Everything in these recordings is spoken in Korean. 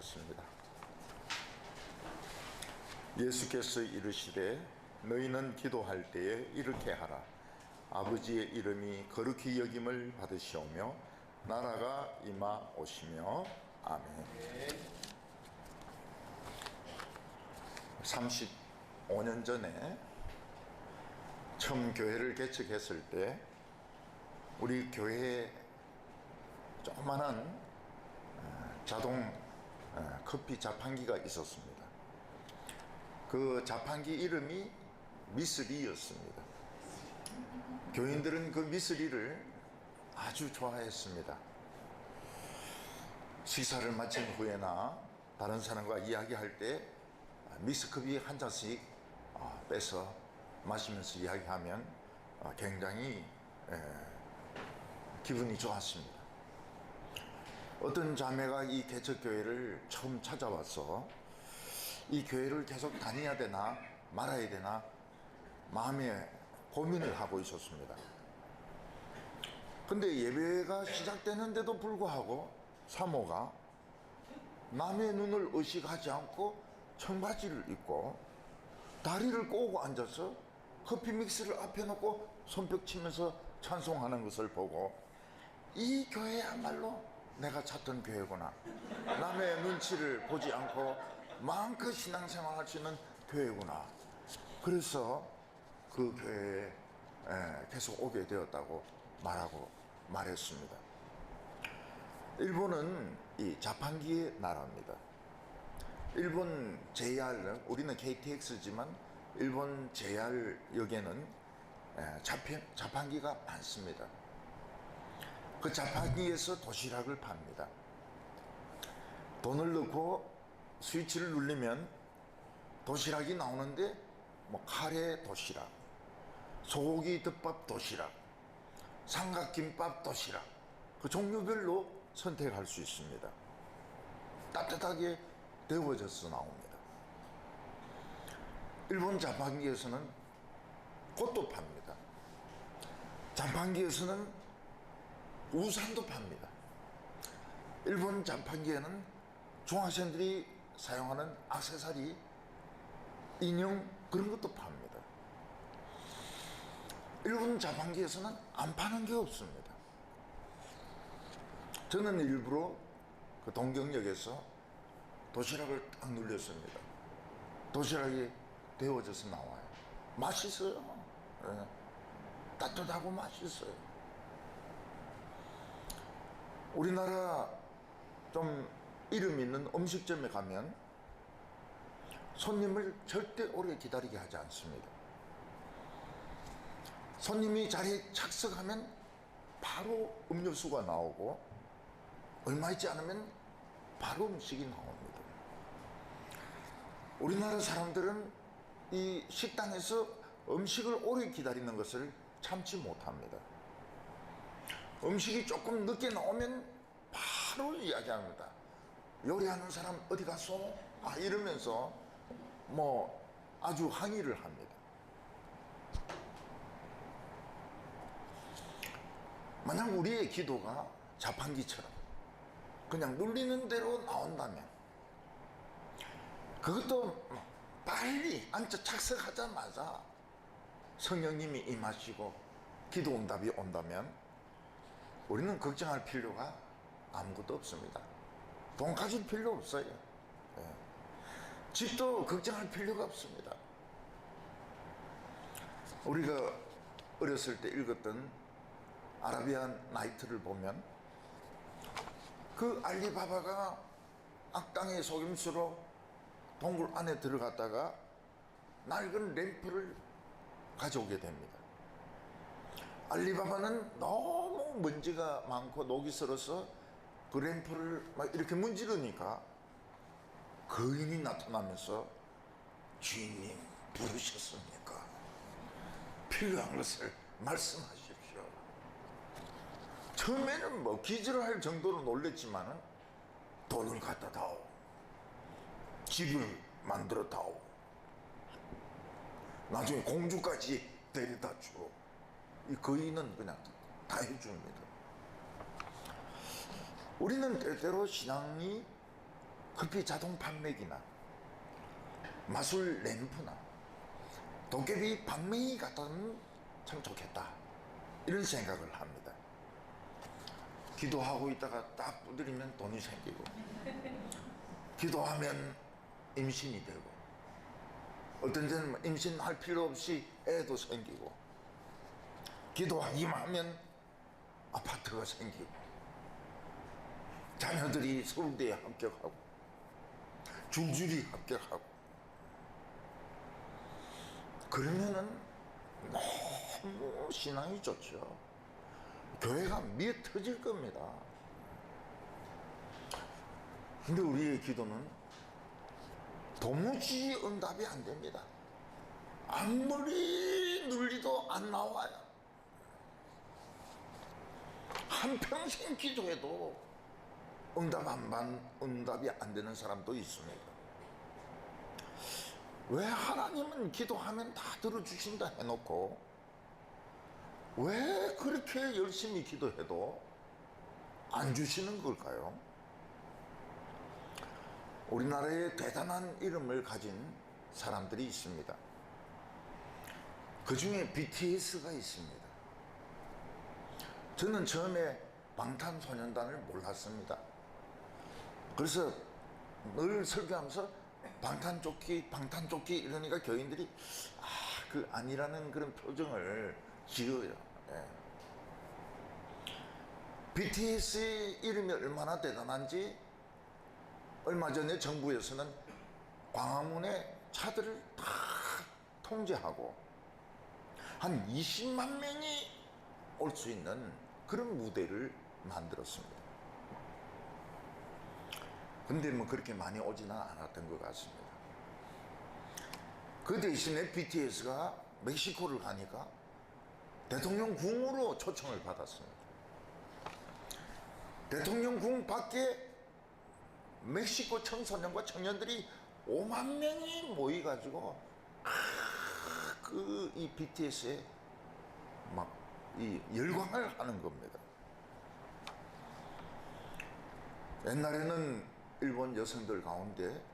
기도하겠습니다. 예수께서 이르시되 너희는 기도할 때에 이렇게 하라. 아버지의 이름이 거룩히 여김을 받으시오며 나라가 임하오시며 아멘. 35년 전에 처음 교회를 개척했을 때 우리 교회에 조그만한 자동 커피 자판기가 있었습니다. 그 자판기 이름이 미쓰리였습니다. 교인들은 그 미쓰리를 아주 좋아했습니다. 식사를 마친 후에나 다른 사람과 이야기할 때 미스커피 한 잔씩 빼서 마시면서 이야기하면 굉장히 기분이 좋았습니다. 어떤 자매가 이 개척교회를 처음 찾아와서 이 교회를 계속 다녀야 되나 말아야 되나 마음에 고민을 하고 있었습니다. 근데 예배가 시작되는데도 불구하고 사모가 남의 눈을 의식하지 않고 청바지를 입고 다리를 꼬고 앉아서 커피 믹스를 앞에 놓고 손뼉 치면서 찬송하는 것을 보고 이 교회야말로 내가 찾던 교회구나. 남의 눈치를 보지 않고 마음껏 신앙생활 할 수 있는 교회구나. 그래서 그 교회에 계속 오게 되었다고 말했습니다. 일본은 이 자판기의 나라입니다. 일본 JR, 우리는 KTX지만 일본 JR역에는 자판기가 많습니다. 그 자판기에서 도시락을 팝니다. 돈을 넣고 스위치를 누르면 도시락이 나오는데 뭐 카레 도시락, 소고기 덮밥 도시락, 삼각김밥 도시락, 그 종류별로 선택할 수 있습니다. 따뜻하게 데워져서 나옵니다. 일본 자판기에서는 꽃도 팝니다. 자판기에서는 우산도 팝니다. 일본 자판기에는 중학생들이 사용하는 액세서리, 인형 그런 것도 팝니다. 일본 자판기에서는 안 파는 게 없습니다. 저는 일부러 그 동경역에서 도시락을 딱 눌렸습니다. 도시락이 데워져서 나와요. 맛있어요. 네. 따뜻하고 맛있어요. 우리나라 좀 이름 있는 음식점에 가면 손님을 절대 오래 기다리게 하지 않습니다. 손님이 자리에 착석하면 바로 음료수가 나오고 얼마 있지 않으면 바로 음식이 나옵니다. 우리나라 사람들은 이 식당에서 음식을 오래 기다리는 것을 참지 못합니다. 음식이 조금 늦게 나오면 바로 이야기합니다. 요리하는 사람 어디 갔어? 이러면서 뭐 아주 항의를 합니다. 만약 우리의 기도가 자판기처럼 그냥 눌리는 대로 나온다면, 그것도 빨리 앉아 착석하자마자 성령님이 임하시고 기도 응답이 온다면 우리는 걱정할 필요가 아무것도 없습니다. 돈 가질 필요 없어요. 집도 걱정할 필요가 없습니다. 우리가 어렸을 때 읽었던 아라비안 나이트를 보면 그 알리바바가 악당의 속임수로 동굴 안에 들어갔다가 낡은 램프를 가져오게 됩니다. 알리바바는 너무 먼지가 많고 녹이 슬어서 그 램프를 막 이렇게 문지르니까 거인이 나타나면서 주인님 부르셨습니까? 필요한 것을 말씀하십시오. 처음에는 뭐 기절할 정도로 놀랬지만은 돈을 갖다 다오, 집을 만들어 다오, 나중에 공주까지 데려다 주고, 이 거인은 그냥 다 해줍니다. 우리는 때때로 신앙이 커피 자동 판매기나 마술 램프나 도깨비 방맹이 같다면 참 좋겠다, 이런 생각을 합니다. 기도하고 있다가 딱 두드리면 돈이 생기고, 기도하면 임신이 되고, 어떤 데는 임신할 필요 없이 애도 생기고, 기도하기만 하면 아파트가 생기고, 자녀들이 서울대에 합격하고 줄줄이 합격하고, 그러면은 너무 신앙이 좋죠. 교회가 미어 터질 겁니다. 근데 우리의 기도는 도무지 응답이 안 됩니다. 아무리 눌리도 안 나와요. 한평생 기도해도 응답이 안 되는 사람도 있습니다. 왜 하나님은 기도하면 다 들어주신다 해놓고 왜 그렇게 열심히 기도해도 안 주시는 걸까요? 우리나라에 대단한 이름을 가진 사람들이 있습니다. 그 중에 BTS가 있습니다. 저는 처음에 방탄소년단을 몰랐습니다. 그래서 늘 설교하면서 방탄조끼 이러니까 교인들이 그 아니라는 그런 표정을 지어요. 예. BTS의 이름이 얼마나 대단한지 얼마 전에 정부에서는 광화문에 차들을 다 통제하고 한 20만 명이 올 수 있는 그런 무대를 만들었습니다. 근데 뭐 그렇게 많이 오지는 않았던 것 같습니다. 그 대신에 BTS가 멕시코를 가니까 대통령 궁으로 초청을 받았습니다. 대통령 궁 밖에 멕시코 청소년과 청년들이 5만 명이 모여가지고 이 BTS에 막 이 열광을 하는 겁니다. 옛날에는 일본 여성들 가운데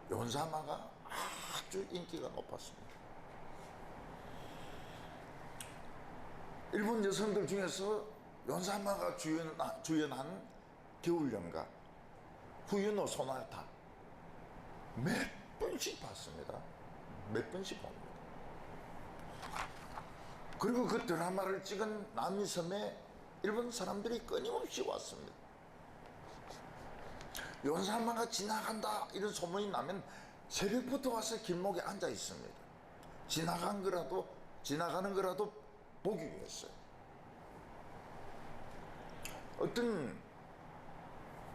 연사마가 아주 인기가 높았습니다. 일본 여성들 중에서 연사마가 주연한 겨울연가 후유노 소나타 몇 번씩 봤습니다. 몇 번씩 봅니다. 그리고 그 드라마를 찍은 남이섬에 일본 사람들이 끊임없이 왔습니다. 연사마가 지나간다 이런 소문이 나면 새벽부터 와서 길목에 앉아 있습니다. 지나가는 거라도 보기 위해서요. 어떤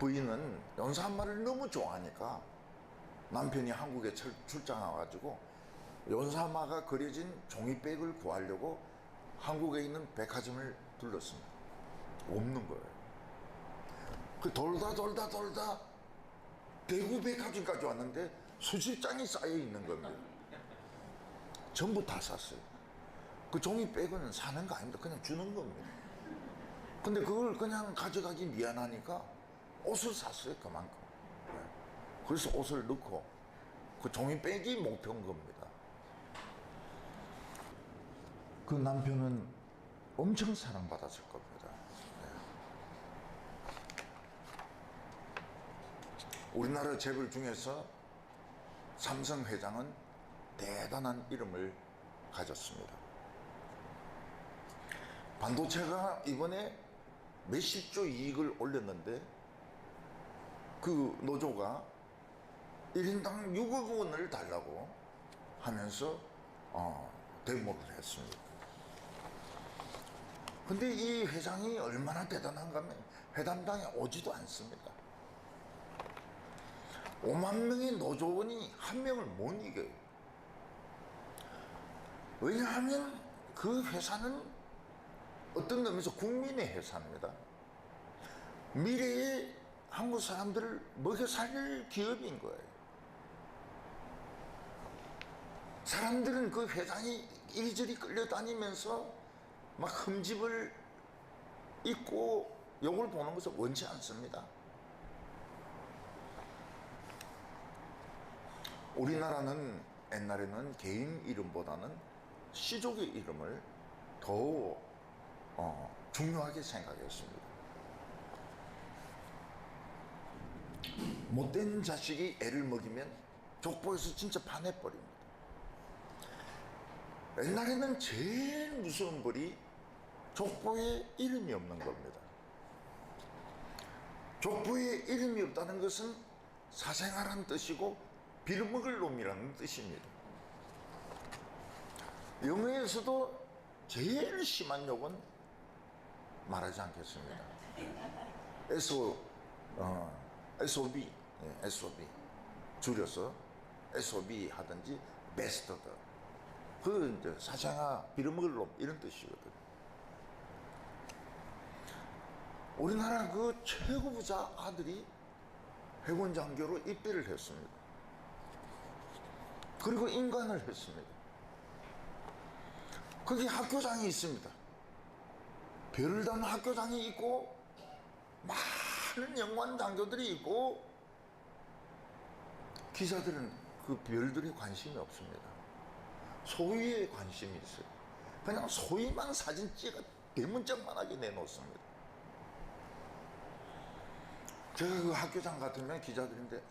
부인은 연사마를 너무 좋아하니까 남편이 한국에 출장 와가지고 연사마가 그려진 종이백을 구하려고 한국에 있는 백화점을 둘렀습니다. 없는 거예요. 그 돌다 대구 백화점까지 왔는데 수십 장이 쌓여 있는 겁니다. 전부 다 샀어요. 그 종이백은 사는 거 아닙니다. 그냥 주는 겁니다. 근데 그걸 그냥 가져가기 미안하니까 옷을 샀어요. 그만큼. 그래서 옷을 넣고 그 종이백이 목표인 겁니다. 그 남편은 엄청 사랑받았을 겁니다. 우리나라 재벌 중에서 삼성 회장은 대단한 이름을 가졌습니다. 반도체가 이번에 몇십조 이익을 올렸는데 그 노조가 1인당 6억 원을 달라고 하면서 데모를 했습니다. 근데 이 회장이 얼마나 대단한가 하면 회담당에 오지도 않습니다. 5만 명의 노조원이 한 명을 못 이겨요. 왜냐하면 그 회사는 어떤 의미에서 국민의 회사입니다. 미래의 한국 사람들을 먹여 살릴 기업인 거예요. 사람들은 그 회장이 이리저리 끌려다니면서 막 흠집을 입고 욕을 보는 것을 원치 않습니다. 우리나라는 옛날에는 개인 이름보다는 시족의 이름을 더 중요하게 생각했습니다. 못된 자식이 애를 먹이면 족보에서 진짜 반해버립니다. 옛날에는 제일 무서운 벌이 족보에 이름이 없는 겁니다. 족보에 이름이 없다는 것은 사생아란 뜻이고 빌어먹을 놈이라는 뜻입니다. 영어에서도 제일 심한 욕은 말하지 않겠습니다. SOB, SOB 줄여서 SOB 하든지 베스터드, 그 이제 사생아 빌어먹을 놈 이런 뜻이거든요. 우리나라 그 최고 부자 아들이 해군 장교로 입대를 했습니다. 그리고 인관을 했습니다. 거기 학교장이 있습니다. 별을 단 학교장이 있고 많은 영관 장교들이 있고 기자들은 그 별들에 관심이 없습니다. 소위에 관심이 있어요. 그냥 소위만 사진 찍어 대문짝만하게 내놓습니다. 제가 그 학교장 같으면 기자들인데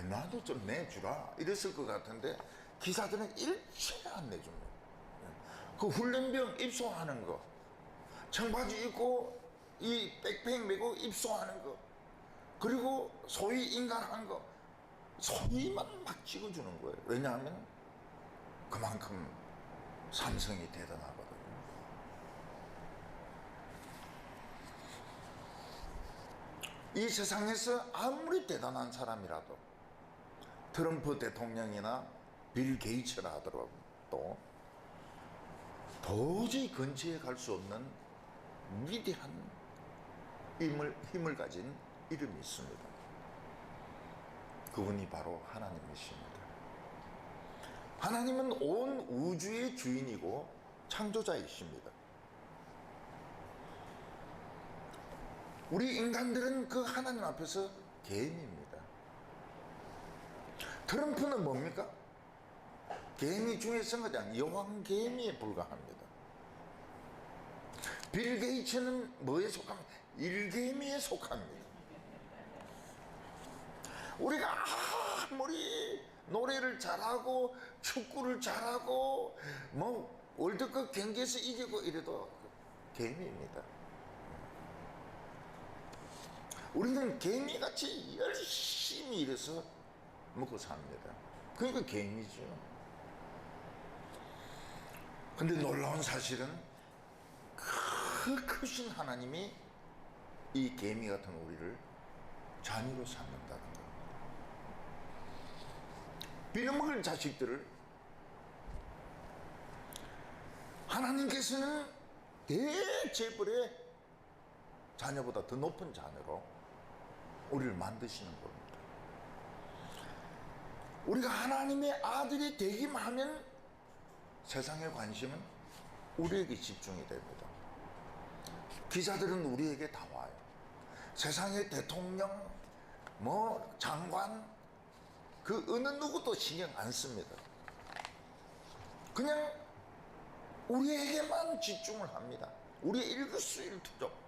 나도 좀 내주라 이랬을 것 같은데 기자들은 일체 안 내줍니다. 그 훈련병 입소하는 거, 청바지 입고 이 백팩 메고 입소하는 거, 그리고 소위 인간한 거, 소위만 막 찍어주는 거예요. 왜냐하면 그만큼 삼성이 대단하거든요. 이 세상에서 아무리 대단한 사람이라도 트럼프 대통령이나 빌 게이츠라 하더라도 도저히 근처에 갈 수 없는 위대한 힘을 가진 이름이 있습니다. 그분이 바로 하나님이십니다. 하나님은 온 우주의 주인이고 창조자이십니다. 우리 인간들은 그 하나님 앞에서 개인입니다. 트럼프는 뭡니까? 개미 중에서는 그냥 여왕 개미에 불과합니다. 빌 게이츠는 뭐에 속합니까? 일개미에 속합니다. 우리가 아무리 노래를 잘하고 축구를 잘하고 뭐 월드컵 경기에서 이기고 이래도 개미입니다. 우리는 개미같이 열심히 일해서 먹고 삽니다. 그러니까 개미죠. 근데 놀라운 사실은 그 크신 하나님이 이 개미 같은 우리를 자녀로 삼는다는 겁니다. 빌어먹을 자식들을 하나님께서는 대재벌의 자녀보다 더 높은 자녀로 우리를 만드시는 겁니다. 우리가 하나님의 아들이 되기만 하면 세상의 관심은 우리에게 집중이 됩니다. 기자들은 우리에게 다 와요. 세상의 대통령, 장관, 그 어느 누구도 신경 안 씁니다. 그냥 우리에게만 집중을 합니다. 우리의 일거수일투족.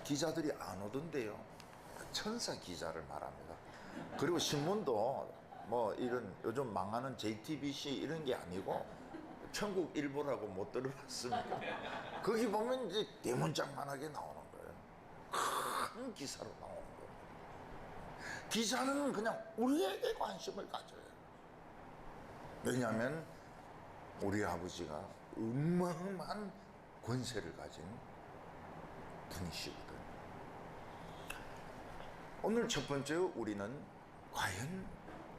기자들이 안 오던데요. 천사 기자를 말합니다. 그리고 신문도 이런 요즘 망하는 JTBC 이런 게 아니고 천국일보라고 못 들어봤습니까? 거기 보면 이제 대문짝만하게 나오는 거예요. 큰 기사로 나오는 거예요. 기자는 그냥 우리에게 관심을 가져요. 왜냐하면 우리 아버지가 어마어마한 권세를 가진 분이시거든. 오늘 첫 번째 우리는 과연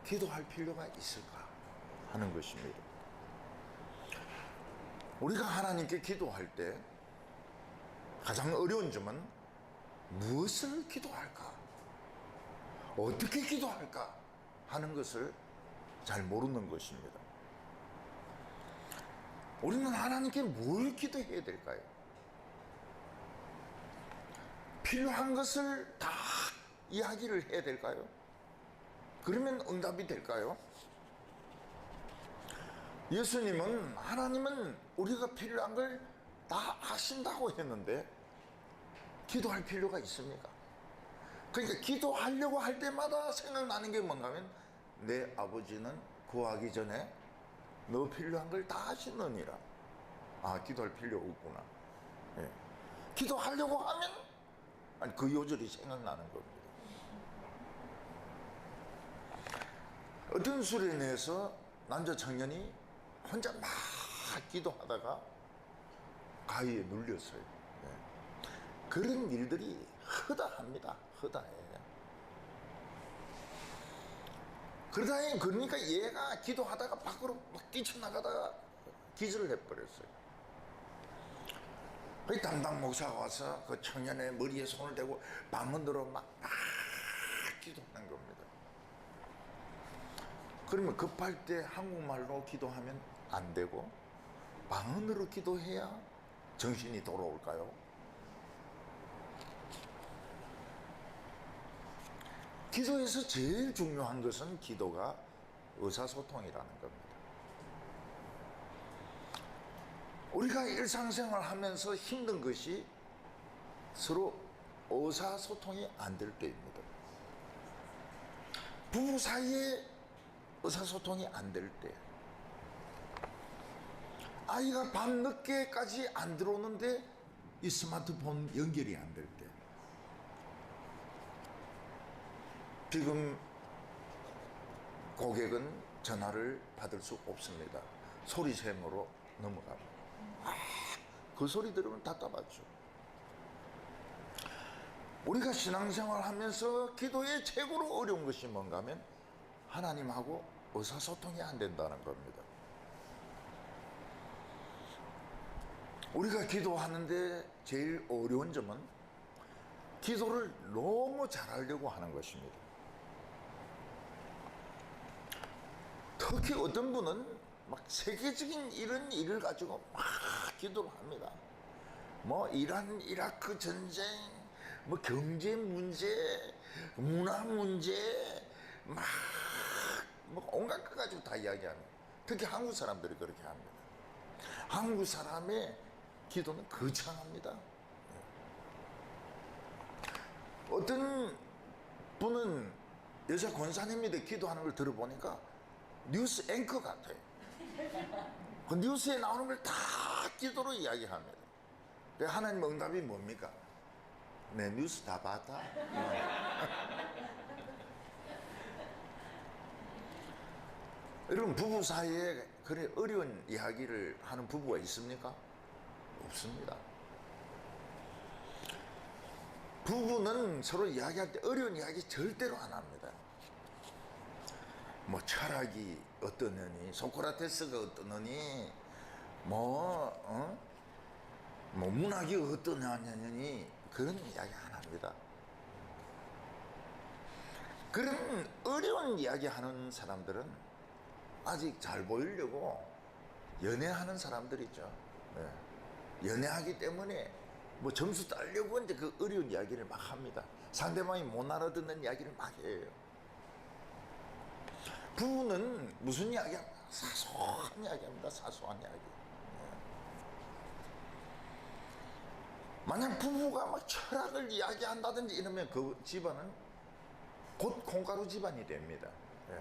기도할 필요가 있을까 하는 것입니다. 우리가 하나님께 기도할 때 가장 어려운 점은 무엇을 기도할까, 어떻게 기도할까 하는 것을 잘 모르는 것입니다. 우리는 하나님께 뭘 기도해야 될까요? 필요한 것을 다 이야기를 해야 될까요? 그러면 응답이 될까요? 예수님은, 하나님은 우리가 필요한 걸 다 아신다고 했는데 기도할 필요가 있습니까? 그러니까 기도하려고 할 때마다 생각나는 게 뭔가 하면, 내 아버지는 구하기 전에 너 필요한 걸 다 아시느니라. 아, 기도할 필요 없구나. 예. 기도하려고 하면 아니, 그 요절이 생각나는 겁니다. 어떤 수련회에서 남자 청년이 혼자 막 기도하다가 가위에 눌렸어요. 예. 그런 일들이 허다합니다. 허다해. 그러니까 얘가 기도하다가 밖으로 막 뛰쳐나가다가 기절을 해버렸어요. 그 담당 목사가 와서 그 청년의 머리에 손을 대고 방언으로 막 기도하는 겁니다. 그러면 급할 때 한국말로 기도하면 안 되고 방언으로 기도해야 정신이 돌아올까요? 기도에서 제일 중요한 것은 기도가 의사소통이라는 겁니다. 우리가 일상생활 하면서 힘든 것이 서로 의사소통이 안 될 때입니다. 부부 사이에 의사소통이 안 될 때, 아이가 밤 늦게까지 안 들어오는데 이 스마트폰 연결이 안 될 때, 지금 고객은 전화를 받을 수 없습니다. 소리샘으로 넘어갑니다. 그 소리 들으면 답답하죠. 우리가 신앙생활 하면서 기도의 최고로 어려운 것이 뭔가 하면 하나님하고 의사소통이 안 된다는 겁니다. 우리가 기도하는데 제일 어려운 점은 기도를 너무 잘하려고 하는 것입니다. 특히 어떤 분은 막 세계적인 이런 일을 가지고 막 기도를 합니다. 뭐 이란 이라크 전쟁, 뭐 경제 문제, 문화 문제, 막 뭐 온갖 거 가지고 다 이야기합니다. 특히 한국 사람들이 그렇게 합니다. 한국 사람의 기도는 거창합니다. 어떤 분은 여자 권사님인데 기도하는 걸 들어보니까 뉴스 앵커 같아요. 그 뉴스에 나오는 걸 다 기도로 이야기합니다. 하나님 응답이 뭡니까? 네, 뉴스 다 봤다. 여러분, 부부 사이에 그래 어려운 이야기를 하는 부부가 있습니까? 없습니다. 부부는 서로 이야기할 때 어려운 이야기 절대로 안 합니다. 뭐 철학이 어떠느니, 소크라테스가 어떠느니, 뭐 문학이 어떠냐니, 그런 이야기 안 합니다. 그런 어려운 이야기 하는 사람들은 아직 잘 보이려고 연애하는 사람들이죠. 네. 연애하기 때문에 뭐 점수 따려고 이제 그 어려운 이야기를 막 합니다. 상대방이 못 알아듣는 이야기를 막 해요. 부부는 무슨 이야기야? 사소한 이야기입니다. 사소한 이야기. 네. 만약 부부가 막 철학을 이야기한다든지 이러면 그 집안은 곧 콩가루 집안이 됩니다. 네.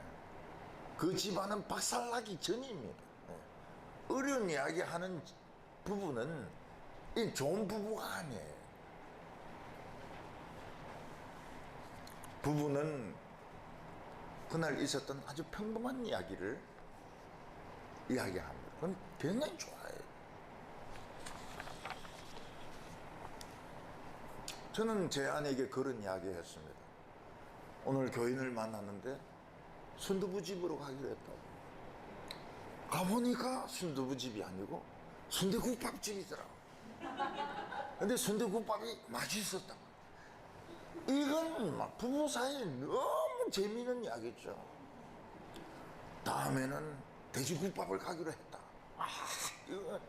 그 집안은 박살나기 전입니다. 네. 어려운 이야기하는 부부는 이 좋은 부부가 아니에요. 부부는 그날 있었던 아주 평범한 이야기를 이야기합니다. 그럼 굉장히 좋아요. 저는 제 아내에게 그런 이야기 했습니다. 오늘 교인을 만났는데 순두부집으로 가기로 했다고. 가보니까 순두부집이 아니고 순대국밥집이더라고. 근데 순대국밥이 맛있었다. 이건 막 부부 사이에 너무 재미있는 이야기죠. 다음에는 돼지국밥을 가기로 했다. 이건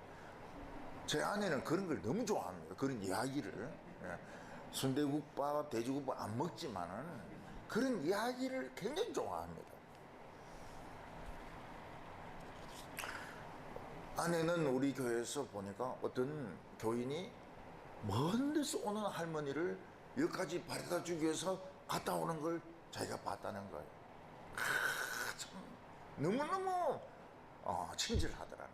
제 아내는 그런 걸 너무 좋아합니다. 그런 이야기를. 순대국밥, 돼지국밥 안 먹지만은 그런 이야기를 굉장히 좋아합니다. 아내는 우리 교회에서 보니까 어떤 교인이 먼 데서 오는 할머니를 여기까지 바래다 주기 위해서 갔다 오는 걸 자기가 봤다는 거예요. 참 너무너무 친절하더라.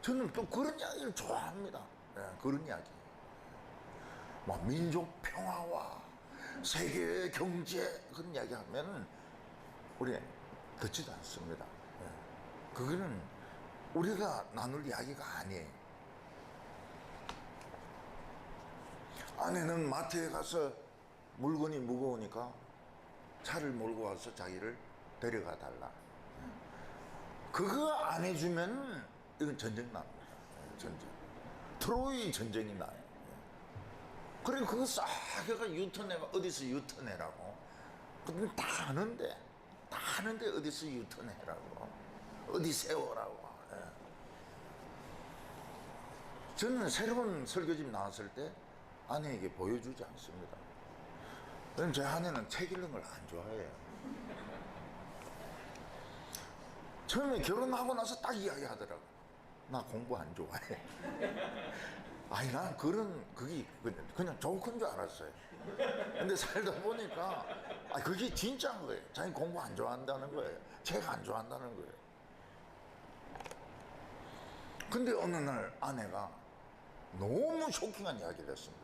저는 또 그런 이야기를 좋아합니다. 네, 그런 이야기. 뭐 민족 평화와 세계 경제 그런 이야기 하면 우리 듣지도 않습니다. 네. 그거는 우리가 나눌 이야기가 아니에요. 아내는 마트에 가서 물건이 무거우니까 차를 몰고 와서 자기를 데려가 달라. 그거 안 해주면 이건 전쟁 납니다. 전쟁. 트로이 전쟁이 나요. 그래 그거 싹 해가 유턴해가 어디서 유턴해라고. 그건 다 아는데 어디서 유턴해라고. 어디 세워라고. 저는 새로운 설교집 나왔을 때 아내에게 보여주지 않습니다. 왜냐면 제 아내는 책 읽는 걸 안 좋아해요. 처음에 결혼하고 나서 딱 이야기하더라고. 나 공부 안 좋아해. 아니 난 그게 그냥 조건 줄 알았어요. 근데 살다 보니까 그게 진짜인 거예요. 자기 공부 안 좋아한다는 거예요. 책 안 좋아한다는 거예요. 근데 어느 날 아내가 너무 쇼킹한 이야기를 했습니다.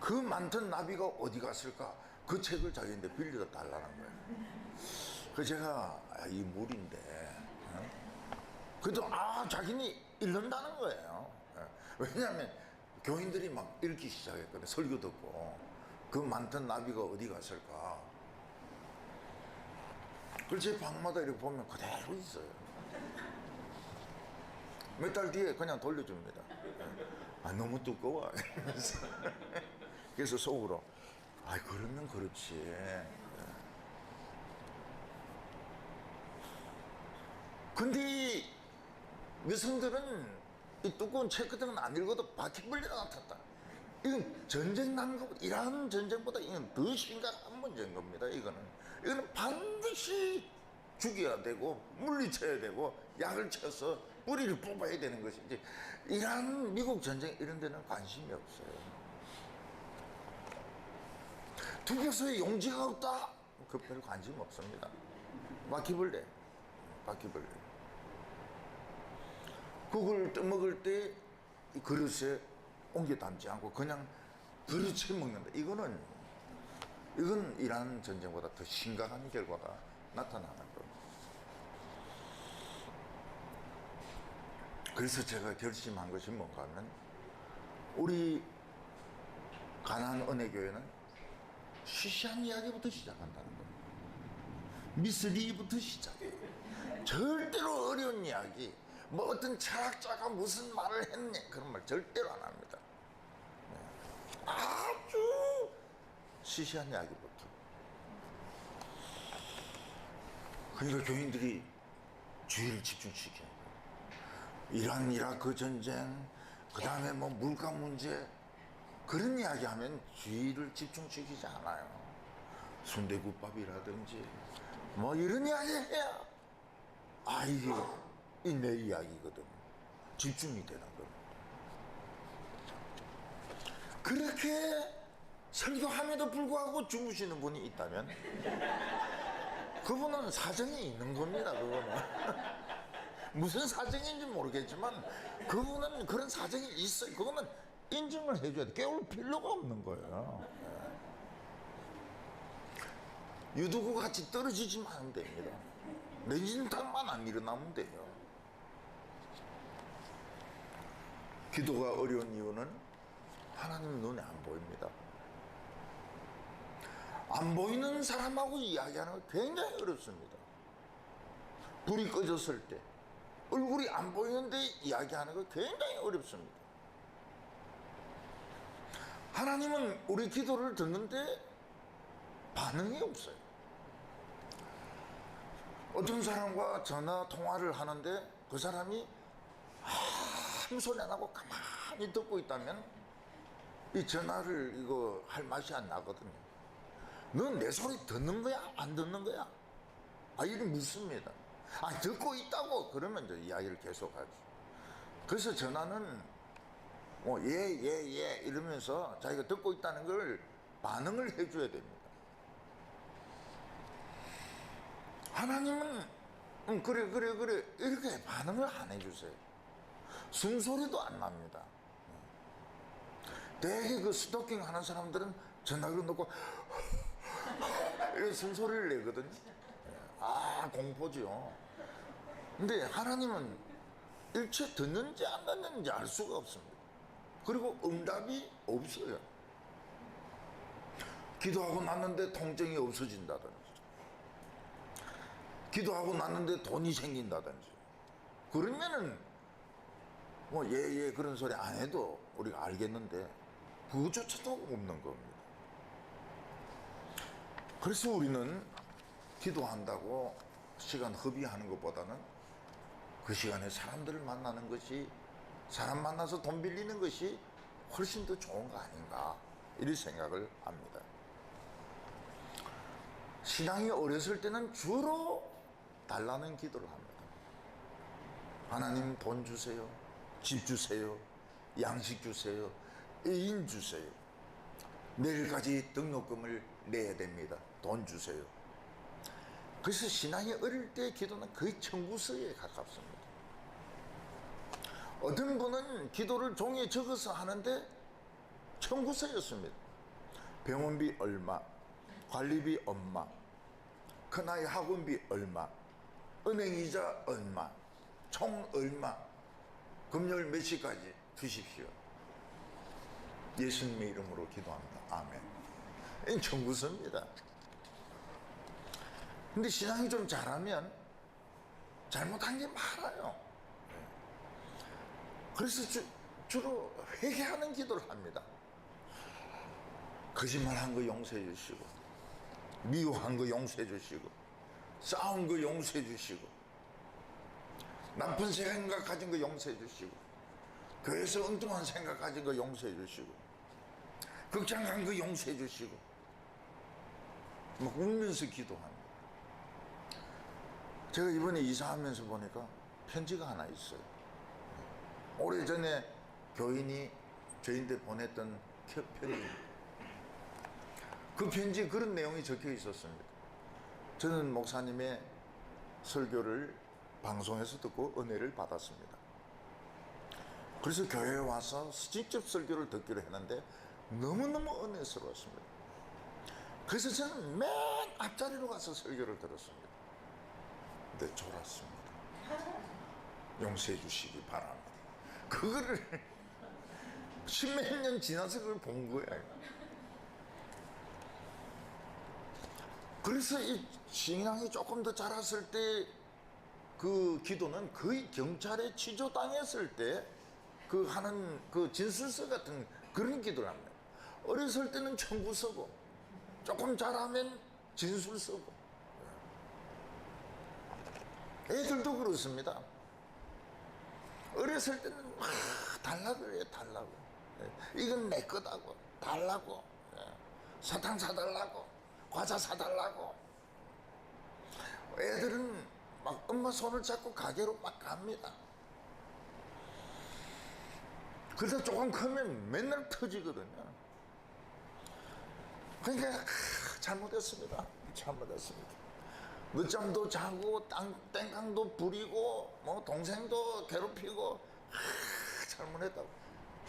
그 많던 나비가 어디 갔을까? 그 책을 자기한테 빌려 달라는 거예요. 그래서 제가 이 물인데 그래도 자기는 읽는다는 거예요. 왜냐하면 교인들이 막 읽기 시작했거든요. 설교 듣고 그 많던 나비가 어디 갔을까? 그래서 제 방마다 이렇게 보면 그대로 있어요. 몇 달 뒤에 그냥 돌려줍니다. 너무 두꺼워. 그래서 속으로 그러면 그렇지. 근데 이 여성들은 이 두꺼운 책 같은 건 안 읽어도 바퀴벌레가 나탔다. 이건 전쟁 난 것보다, 이란 전쟁보다 이건 더 심각한 문제인 겁니다. 이거는 반드시 죽여야 되고 물리쳐야 되고 약을 쳐서 뿌리를 뽑아야 되는 것이지, 이란 미국 전쟁 이런 데는 관심이 없어요. 투표소에 용지가 없다? 그 별 관심 없습니다. 바퀴벌레. 국을 떠먹을 때 이 그릇에 옮겨 담지 않고 그냥 그릇에 먹는다. 이건 이란 전쟁보다 더 심각한 결과가 나타나는 겁니다. 그래서 제가 결심한 것이 뭔가 하면 우리 가나안 은혜교회는 시시한 이야기부터 시작한다는 겁니다. 미스리부터 시작해요. 절대로 어려운 이야기, 뭐 어떤 철학자가 무슨 말을 했네 그런 말 절대로 안 합니다. 아주 시시한 이야기부터. 그러니까 교인들이 주의를 집중시켜요. 이란 이라크 전쟁, 그 다음에 뭐 물가 문제, 그런 이야기 하면 주의를 집중시키지 않아요. 순대국밥이라든지 뭐 이런 이야기 해야 이게 내 이야기거든. 집중이 되는 겁니다. 그렇게 설교함에도 불구하고 주무시는 분이 있다면 그분은 사정이 있는 겁니다. 그거는 무슨 사정인지 모르겠지만 그분은 그런 사정이 있어요. 그거는 인정을 해줘야 돼. 깨울 필요가 없는 거예요. 유두구 같이 떨어지지만 하면 됩니다. 내진탕만 안 일어나면 돼요. 기도가 어려운 이유는 하나님 눈에 안 보입니다. 안 보이는 사람하고 이야기하는 거 굉장히 어렵습니다. 불이 꺼졌을 때 얼굴이 안 보이는데 이야기하는 거 굉장히 어렵습니다. 하나님은 우리 기도를 듣는데 반응이 없어요. 어떤 사람과 전화 통화를 하는데 그 사람이 아무 소리 안 하고 가만히 듣고 있다면 이 전화를 할 맛이 안 나거든요. 넌 내 소리 듣는 거야? 안 듣는 거야? 이리 묻습니다. 듣고 있다고. 그러면 이제 이야기를 계속하지. 그래서 전화는 예 이러면서 자기가 듣고 있다는 걸 반응을 해줘야 됩니다. 하나님은 그래 이렇게 반응을 안 해주세요. 숨소리도 안 납니다. 되게 그 스토킹 하는 사람들은 전화기를 놓고 이렇게 숨소리를 내거든요. 공포죠. 근데 하나님은 일체 듣는지 안 듣는지 알 수가 없습니다. 그리고 응답이 없어요. 기도하고 났는데 통증이 없어진다든지, 기도하고 났는데 돈이 생긴다든지, 그러면은 예 그런 소리 안 해도 우리가 알겠는데 그것조차도 없는 겁니다. 그래서 우리는 기도한다고 시간 허비하는 것보다는 그 시간에 사람들을 만나는 것이, 사람 만나서 돈 빌리는 것이 훨씬 더 좋은 거 아닌가, 이런 생각을 합니다. 신앙이 어렸을 때는 주로 달라는 기도를 합니다. 하나님 돈 주세요, 집 주세요, 양식 주세요, 애인 주세요, 내일까지 등록금을 내야 됩니다, 돈 주세요. 그래서 신앙이 어릴 때 기도는 거의 청구서에 가깝습니다. 어떤 분은 기도를 종이에 적어서 하는데 청구서였습니다. 병원비 얼마, 관리비 얼마, 큰아이 학원비 얼마, 은행이자 얼마, 총 얼마, 금요일 몇 시까지 주십시오. 예수님의 이름으로 기도합니다. 아멘. 이건 청구서입니다. 근데 신앙이 좀 잘하면 잘못한 게 많아요. 그래서 주로 회개하는 기도를 합니다. 거짓말한 거 용서해 주시고, 미워한 거 용서해 주시고, 싸운 거 용서해 주시고, 나쁜 생각 가진 거 용서해 주시고, 교회에서 엉뚱한 생각 가진 거 용서해 주시고, 극장 간 거 용서해 주시고, 막 울면서 기도합니다. 제가 이번에 이사하면서 보니까 편지가 하나 있어요. 오래전에 교인이 저희한테 보냈던 편지. 그 편지에 그런 내용이 적혀 있었습니다. 저는 목사님의 설교를 방송에서 듣고 은혜를 받았습니다. 그래서 교회에 와서 직접 설교를 듣기로 했는데 너무너무 은혜스러웠습니다. 그래서 저는 맨 앞자리로 가서 설교를 들었습니다. 근데 졸았습니다. 용서해 주시기 바랍니다. 그거를 십몇 년 지나서 그걸 본 거예요. 그래서 이 신앙이 조금 더 자랐을 때 그 기도는 거의 경찰에 취조당했을 때 그 하는 그 진술서 같은 그런 기도를 합니다. 어렸을 때는 청구서고, 조금 자라면 진술서고. 애들도 그렇습니다. 어렸을 때는 막 달라고 해요, 달라고. 이건 내 거다고, 달라고. 사탕 사달라고, 과자 사달라고. 애들은 막 엄마 손을 잡고 가게로 막 갑니다. 그러다 조금 크면 맨날 터지거든요. 그러니까 잘못했습니다. 잘못했습니다. 늦잠도 자고 땡깡도 부리고 뭐 동생도 괴롭히고 잘못했다고.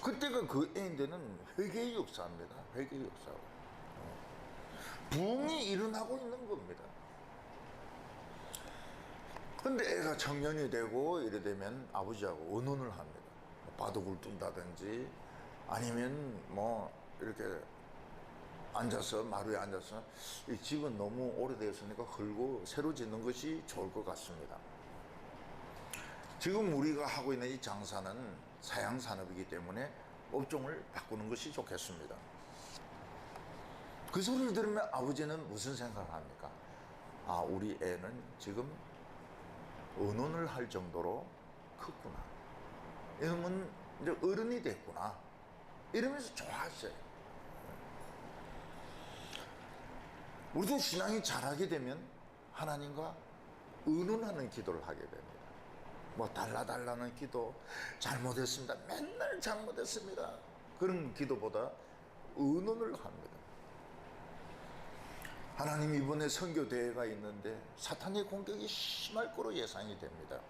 그때가 그 애인데는 회개의 역사입니다. 회개의 역사. 부흥이 일어나고 있는 겁니다. 근데 애가 청년이 되고 이래 되면 아버지하고 의논을 합니다. 바둑을 둔다든지 아니면 뭐 이렇게 앉아서 마루에 앉아서 이 집은 너무 오래되었으니까 헐고 새로 짓는 것이 좋을 것 같습니다. 지금 우리가 하고 있는 이 장사는 사양 산업이기 때문에 업종을 바꾸는 것이 좋겠습니다. 그 소리를 들으면 아버지는 무슨 생각을 합니까? 우리 애는 지금 의논을 할 정도로 컸구나. 이러면 이제 어른이 됐구나. 이러면서 좋아하셔요. 우리도 신앙이 잘하게 되면 하나님과 의논하는 기도를 하게 됩니다. 뭐 달라는 기도, 잘못했습니다, 맨날 잘못했습니다, 그런 기도보다 의논을 합니다. 하나님, 이번에 선교 대회가 있는데 사탄의 공격이 심할 거로 예상이 됩니다.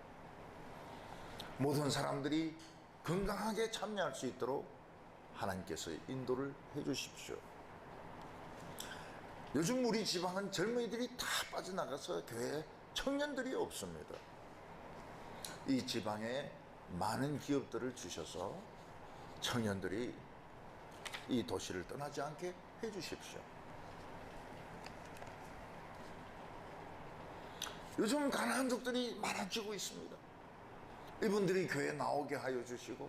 모든 사람들이 건강하게 참여할 수 있도록 하나님께서 인도를 해 주십시오. 요즘 우리 지방은 젊은이들이 다 빠져나가서 교회에 청년들이 없습니다. 이 지방에 많은 기업들을 주셔서 청년들이 이 도시를 떠나지 않게 해 주십시오. 요즘 가난한族들이 많아지고 있습니다. 이분들이 교회에 나오게 하여 주시고,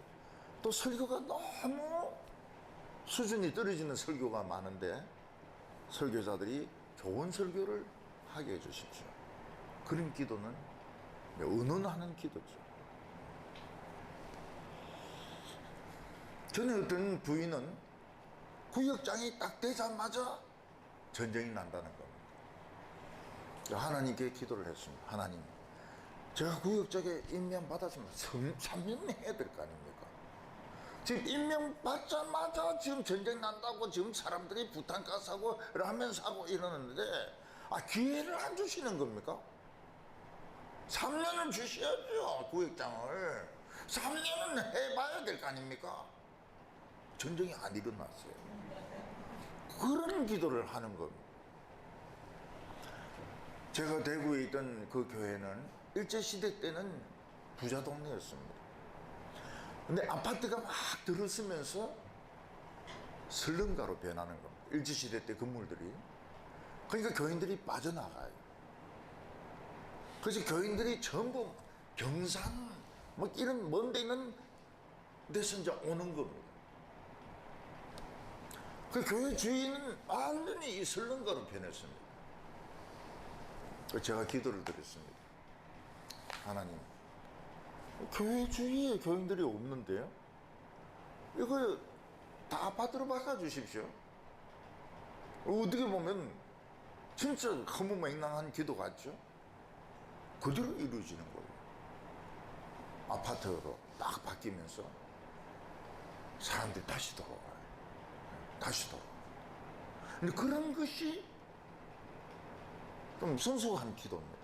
또 설교가 너무 수준이 떨어지는 설교가 많은데 설교자들이 좋은 설교를 하게 해 주십시오. 그런 기도는 의논하는 기도죠. 전에 어떤 부인은 구역장이 딱 되자마자 전쟁이 난다는 겁니다. 하나님께 기도를 했습니다. 하나님, 제가 구역장에 임명받았으면 3년 해야 될 거 아닙니까? 지금 임명받자마자 지금 전쟁 난다고 지금 사람들이 부탄가 사고 라면 사고 이러는데 기회를 안 주시는 겁니까? 3년은 주셔야죠. 구역장을 3년은 해봐야 될 거 아닙니까? 전쟁이 안 일어났어요. 그런 기도를 하는 겁니다. 제가 대구에 있던 그 교회는 일제시대 때는 부자 동네였습니다. 근데 아파트가 막 들어서면서 설렁가로 변하는 겁니다. 일제시대 때 건물들이. 그러니까 교인들이 빠져나가요. 그래서 교인들이 전부 경산 뭐 이런 먼 데 있는 데서 이제 오는 겁니다. 그 교회 주인은 완전히 이 설렁가로 변했습니다. 제가 기도를 드렸습니다. 하나님, 교회 주위에 교인들이 없는데요, 이거 다 아파트로 바꿔주십시오. 어떻게 보면 진짜 허무맹랑한 기도 같죠? 그대로 이루어지는 거예요. 아파트로 딱 바뀌면서 사람들이 다시 돌아와요. 다시 돌아와요. 근데 그런 것이 좀 성숙한 기도입니다.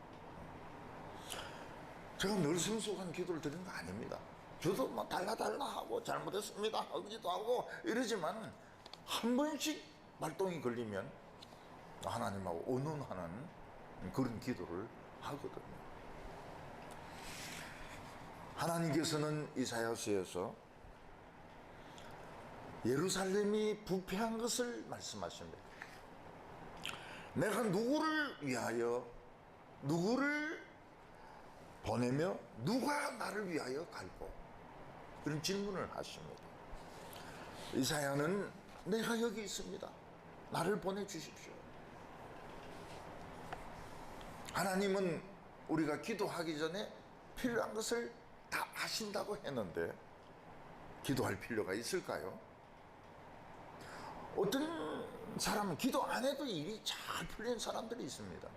제가 늘 성숙한 기도를 드리는 거 아닙니다. 저도 뭐 달라 하고 잘못했습니다 하기도 하고 이러지만 한 번씩 발동이 걸리면 하나님하고 의논하는 그런 기도를 하거든요. 하나님께서는 이사야서에서 예루살렘이 부패한 것을 말씀하십니다. 내가 누구를 위하여 누구를 보내며 누가 나를 위하여 갈고, 그런 질문을 하십니다. 이사야는 내가 여기 있습니다, 나를 보내주십시오. 하나님은 우리가 기도하기 전에 필요한 것을 다 아신다고 했는데 기도할 필요가 있을까요? 어떤 사람은 기도 안 해도 일이 잘 풀리는 사람들이 있습니다.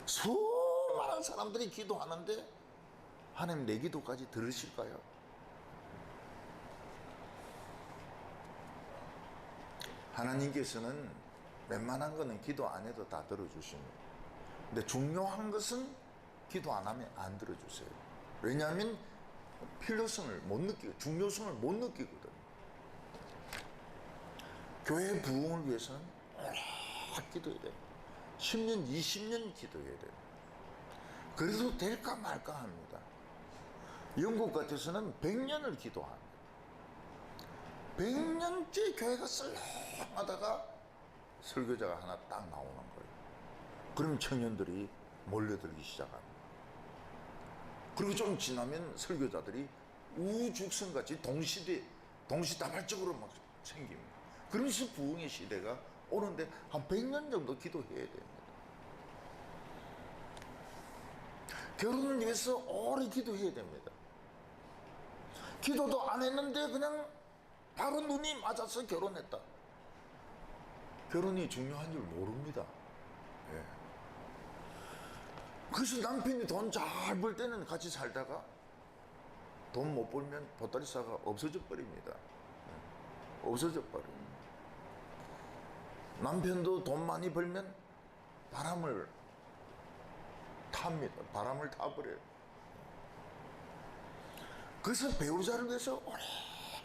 수많은 사람들이 기도하는데 하나님 내 기도까지 들으실까요? 하나님께서는 웬만한 거는 기도 안 해도 다 들어주십니다. 근데 중요한 것은 기도 안 하면 안 들어주세요. 왜냐하면 필요성을 못 느끼고 중요성을 못 느끼거든요. 교회 부흥을 위해서는 오래 기도해야 돼요. 10년, 20년 기도해야 돼요. 그래도 될까 말까 합니다. 영국 같아서는 100년을 기도합니다. 100년째 교회가 썰렁하다가 설교자가 하나 딱 나오는 거예요. 그럼 청년들이 몰려들기 시작합니다. 그리고 좀 지나면 설교자들이 우죽성같이 동시다발적으로 막 생깁니다. 그러면서 부흥의 시대가 오는데 한 100년 정도 기도해야 됩니다. 결혼을 위해서 오래 기도해야 됩니다. 기도도 안 했는데 그냥 바로 눈이 맞아서 결혼했다. 결혼이 중요한 줄 모릅니다. 예. 그래서 남편이 돈 잘 벌 때는 같이 살다가 돈 못 벌면 보따리 싸가 없어져 버립니다. 없어져 버려요. 남편도 돈 많이 벌면 바람을 탑니다. 바람을 타버려요. 그래서 배우자를 위해서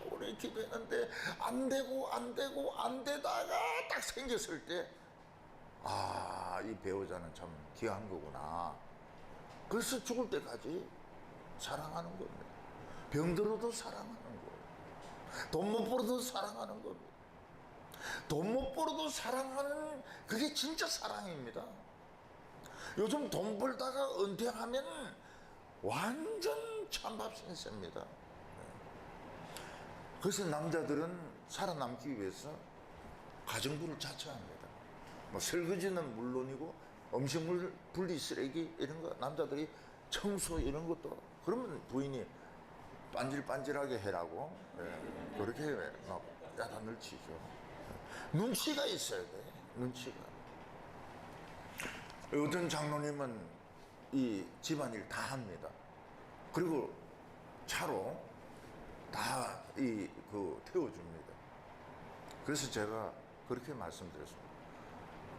오래 기도했는데 안 되다가 딱 생겼을 때, 아, 이 배우자는 참 귀한 거구나. 그래서 죽을 때까지 사랑하는 겁니다. 병들어도 사랑하는 거예요. 돈 못 벌어도 사랑하는 겁니다. 돈 못 벌어도 사랑하는, 그게 진짜 사랑입니다. 요즘 돈 벌다가 은퇴하면 완전 찬밥 신세입니다. 그래서 남자들은 살아남기 위해서 가정부를 자처합니다. 뭐 설거지는 물론이고 음식물 분리 쓰레기 이런 거 남자들이 청소 이런 것도, 그러면 부인이 반질반질하게 해라고, 예, 그렇게 막 야단을 치죠. 눈치가 있어야 돼. 눈치가. 어떤 장로님은 이 집안일 다 합니다. 그리고 차로 다 태워줍니다. 그래서 제가 그렇게 말씀드렸습니다.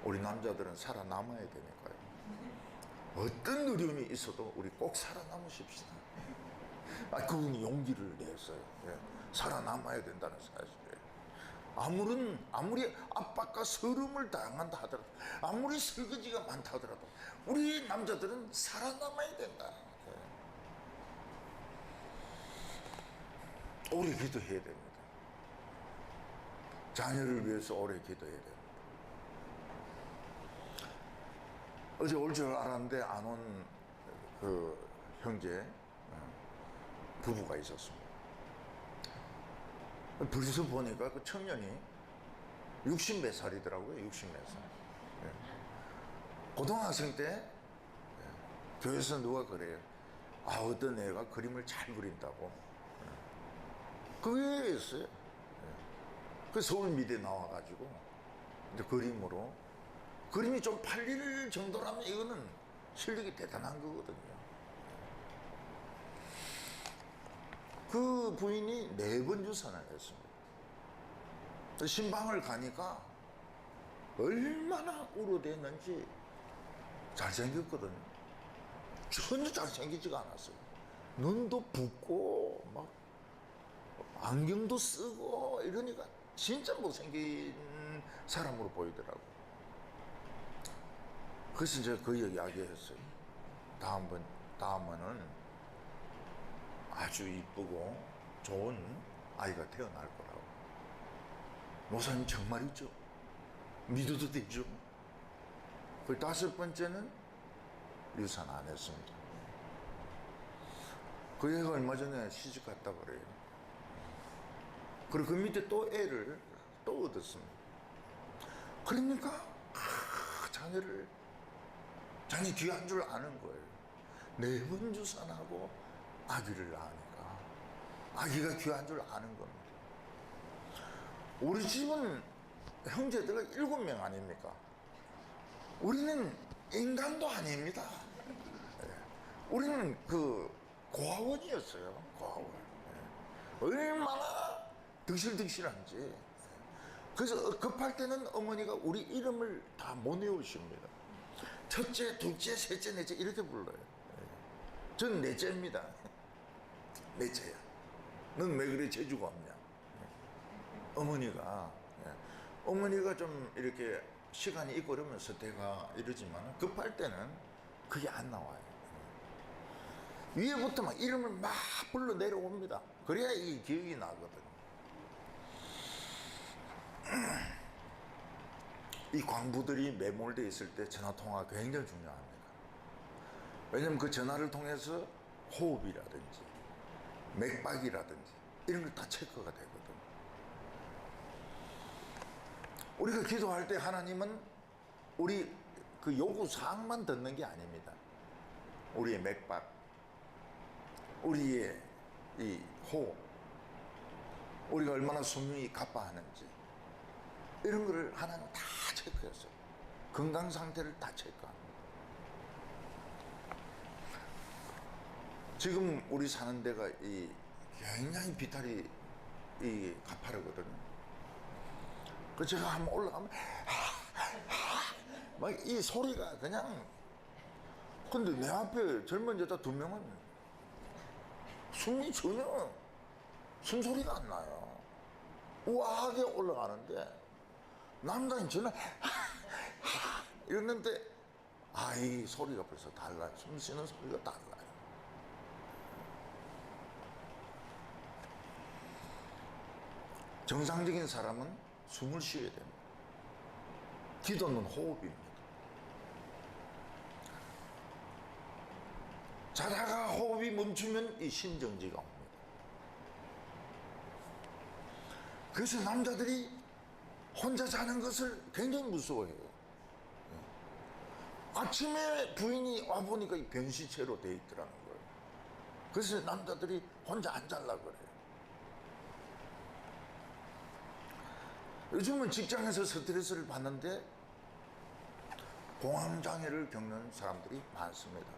우리 남자들은 살아남아야 되니까요. 어떤 어려움이 있어도 우리 꼭 살아남으십시다. 그분이 용기를 냈어요. 예. 살아남아야 된다는 사실이에요. 아무리 압박과 서름을 당한다 하더라도, 아무리 설거지가 많다 하더라도 우리 남자들은 살아남아야 된다. 예. 오래 기도해야 됩니다. 자녀를 위해서 오래 기도해야 됩니다. 어제 올 줄 알았는데 안 온 그 형제 부부가 있었습니다. 벌써 보니까 그 청년이 60 몇 살이더라고요. 60 몇 살. 예. 고등학생 때, 예, 교회에서 누가 그래요. 아, 어떤 애가 그림을 잘 그린다고. 예. 그게 있어요. 예. 그 서울미대 나와가지고 이제 그림이 좀 팔릴 정도라면 이거는 실력이 대단한 거거든요. 그 부인이 4번 유산을 했습니다. 신방을 가니까 얼마나 우러댔는지 잘생겼거든요. 전혀 잘생기지가 않았어요. 눈도 붓고 막 안경도 쓰고 이러니까 진짜 못생긴 사람으로 보이더라고요. 그래서 이제 그 이야기했어요. 다음에는 아주 이쁘고 좋은 아이가 태어날 거라고. 목사님 정말이죠? 믿어도 되죠? 그 5번째는 유산 안 했습니다. 그 애가 얼마 전에 시집 갔다 그래요. 그리고 그 밑에 또 애를 또 얻었습니다. 그러니까 자녀 귀한 줄 아는 거예요. 4번 유산하고 아기를 낳으니까 아기가 귀한 줄 아는 겁니다. 우리 집은 형제들이 7명 아닙니까? 우리는 인간도 아닙니다. 우리는 그 고아원이었어요. 고아원. 얼마나 득실득실한지. 그래서 급할 때는 어머니가 우리 이름을 다 못 외우십니다. 첫째, 둘째, 셋째, 넷째 이렇게 불러요. 전 넷째입니다. 넷째야. 넌 왜 그래 재주가 없냐? 어머니가 좀 이렇게 시간이 있고 그러면 서태가 이러지만 급할 때는 그게 안 나와요. 위에부터 막 이름을 막 불러 내려옵니다. 그래야 이 기억이 나거든. 이 광부들이 매몰되어 있을 때 전화통화가 굉장히 중요합니다. 왜냐면 그 전화를 통해서 호흡이라든지 맥박이라든지 이런 걸 다 체크가 되거든. 우리가 기도할 때 하나님은 우리 그 요구사항만 듣는 게 아닙니다. 우리의 맥박, 우리의 이 호흡, 우리가 얼마나 숨이 가빠하는지, 이런 거를 하나님 다 체크했어요. 건강 상태를 다 체크합니다. 지금 우리 사는 데가 이 굉장히 비탈이 이 가파르거든요. 그 제가 한번 올라가면 막 이 소리가 그냥, 근데 내 앞에 젊은 여자 2명은 숨이 전혀 숨소리가 안 나요. 우아하게 올라가는데 남자는 저는 이러는데 이 소리가 벌써 달라요. 숨 쉬는 소리가 달라요. 정상적인 사람은 숨을 쉬어야 됩니다. 기도는 호흡입니다. 자다가 호흡이 멈추면 이 심정지가 옵니다. 그래서 남자들이 혼자 자는 것을 굉장히 무서워해요. 아침에 부인이 와보니까 변시체로 돼 있더라는 거예요. 그래서 남자들이 혼자 안 자려고 그래요. 요즘은 직장에서 스트레스를 받는데 공황장애를 겪는 사람들이 많습니다.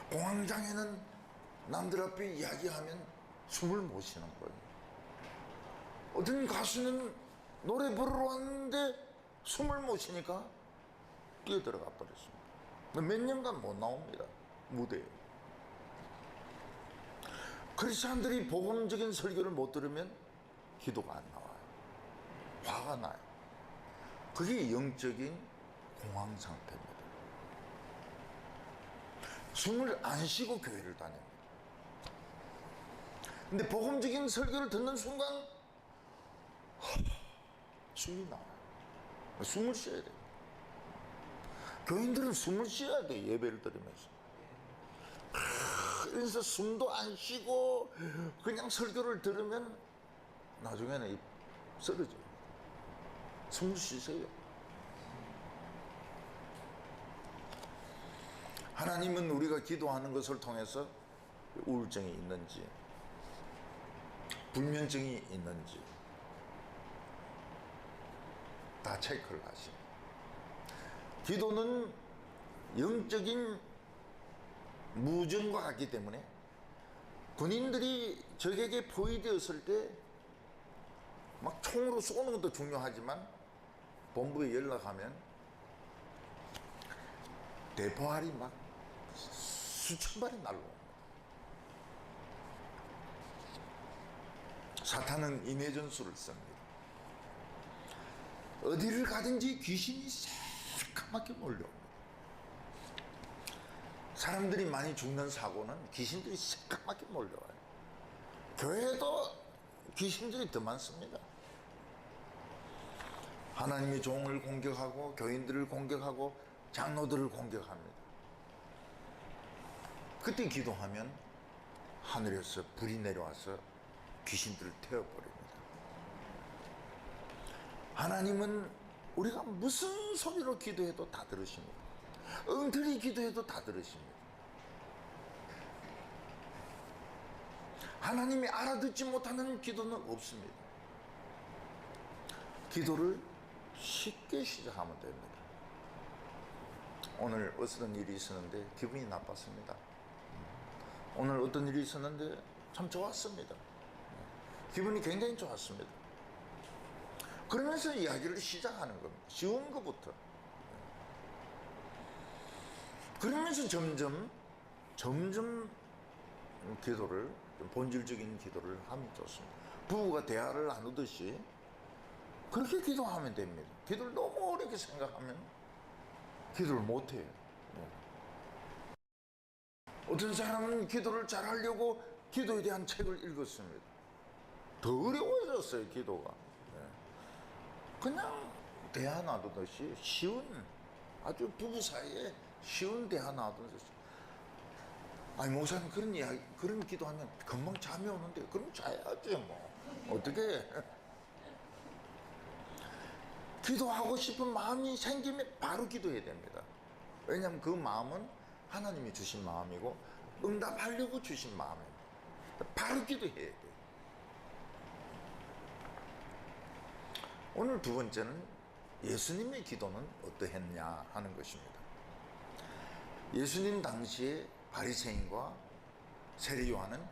공황장애는 남들 앞에 이야기하면 숨을 못 쉬는 거예요. 어떤 가수는 노래 부르러 왔는데 숨을 못 쉬니까 뛰어들어가 버렸습니다. 몇 년간 못 나옵니다. 무대에. 크리스찬들이 복음적인 설교를 못 들으면 기도가 안 나와요. 화가 나요. 그게 영적인 공황 상태입니다. 숨을 안 쉬고 교회를 다닙니다. 근데 복음적인 설교를 듣는 순간 숨이 나와요. 숨을 쉬어야 돼요. 교인들은 숨을 쉬어야 돼요. 예배를 드리면서. 그래서 숨도 안 쉬고 그냥 설교를 들으면 나중에는 쓰러져요. 숨을 쉬세요. 하나님은 우리가 기도하는 것을 통해서 우울증이 있는지 불면증이 있는지 다 체크를 하십니다. 기도는 영적인 무전과 같기 때문에 군인들이 적에게 포위되었을 때 막 총으로 쏘는 것도 중요하지만 본부에 연락하면 대포알이 막 수천 발이 날라옵니다. 사탄은 인해전술을 씁니다. 어디를 가든지 귀신이 새까맣게 몰려옵니다. 사람들이 많이 죽는 사고는 귀신들이 새까맣게 몰려와요. 교회도 귀신들이 더 많습니다. 하나님의 종을 공격하고 교인들을 공격하고 장로들을 공격합니다. 그때 기도하면 하늘에서 불이 내려와서 귀신들을 태워버립니다. 하나님은 우리가 무슨 소리로 기도해도 다 들으십니다. 엉터리 기도해도 다 들으십니다. 하나님이 알아듣지 못하는 기도는 없습니다. 기도를 쉽게 시작하면 됩니다. 오늘 어떤 일이 있었는데 기분이 나빴습니다. 오늘 어떤 일이 있었는데 참 좋았습니다. 기분이 굉장히 좋았습니다. 그러면서 이야기를 시작하는 겁니다. 쉬운 것부터. 그러면서 점점 기도를, 본질적인 기도를 하면 좋습니다. 부부가 대화를 나누듯이 그렇게 기도하면 됩니다. 기도를 너무 어렵게 생각하면 기도를 못해요. 어떤 사람은 기도를 잘하려고 기도에 대한 책을 읽었습니다. 더 어려워졌어요, 기도가. 그냥 대화 나누듯이 쉬운, 아주 부부 사이에 쉬운 대화 나누듯이. 아니, 목사님 그런 기도하면 금방 잠이 오는데, 그럼 자야지 뭐. 어떻게 기도하고 싶은 마음이 생기면 바로 기도해야 됩니다. 왜냐하면 그 마음은 하나님이 주신 마음이고 응답하려고 주신 마음입니다. 바로 기도해야 돼요. 오늘 두 번째는 예수님의 기도는 어떠했냐 하는 것입니다. 예수님 당시에 바리새인과 세리 요한은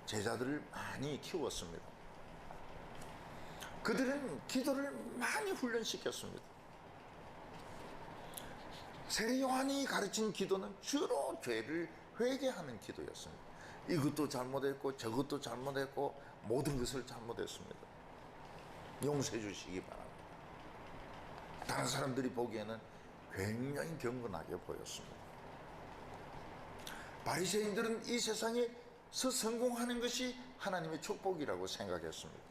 제자들을 많이 키웠습니다. 그들은 기도를 많이 훈련시켰습니다. 세리 요한이 가르친 기도는 주로 죄를 회개하는 기도였습니다. 이것도 잘못했고 저것도 잘못했고 모든 것을 잘못했습니다. 용서해 주시기 바랍니다. 다른 사람들이 보기에는 굉장히 경건하게 보였습니다. 바리새인들은 이 세상에서 성공하는 것이 하나님의 축복이라고 생각했습니다.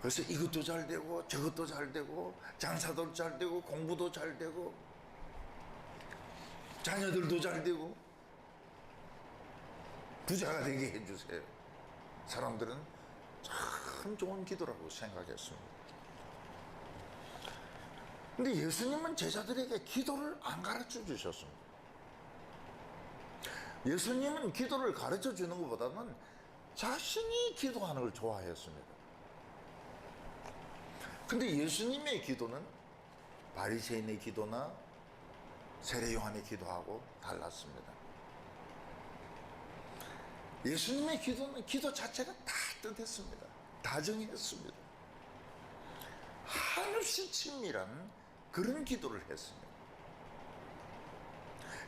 그래서 이것도 잘 되고 저것도 잘 되고 장사도 잘 되고 공부도 잘 되고 자녀들도 잘 되고 부자가 되게 해주세요. 사람들은 참 좋은 기도라고 생각했습니다. 근데 예수님은 제자들에게 기도를 안 가르쳐 주셨습니다. 예수님은 기도를 가르쳐 주는 것보다는 자신이 기도하는 걸 좋아했습니다. 근데 예수님의 기도는 바리새인의 기도나 세례 요한의 기도하고 달랐습니다. 예수님의 기도는 기도 자체가 따뜻했습니다. 다정했습니다. 한없이 친밀한 그런 기도를 했습니다.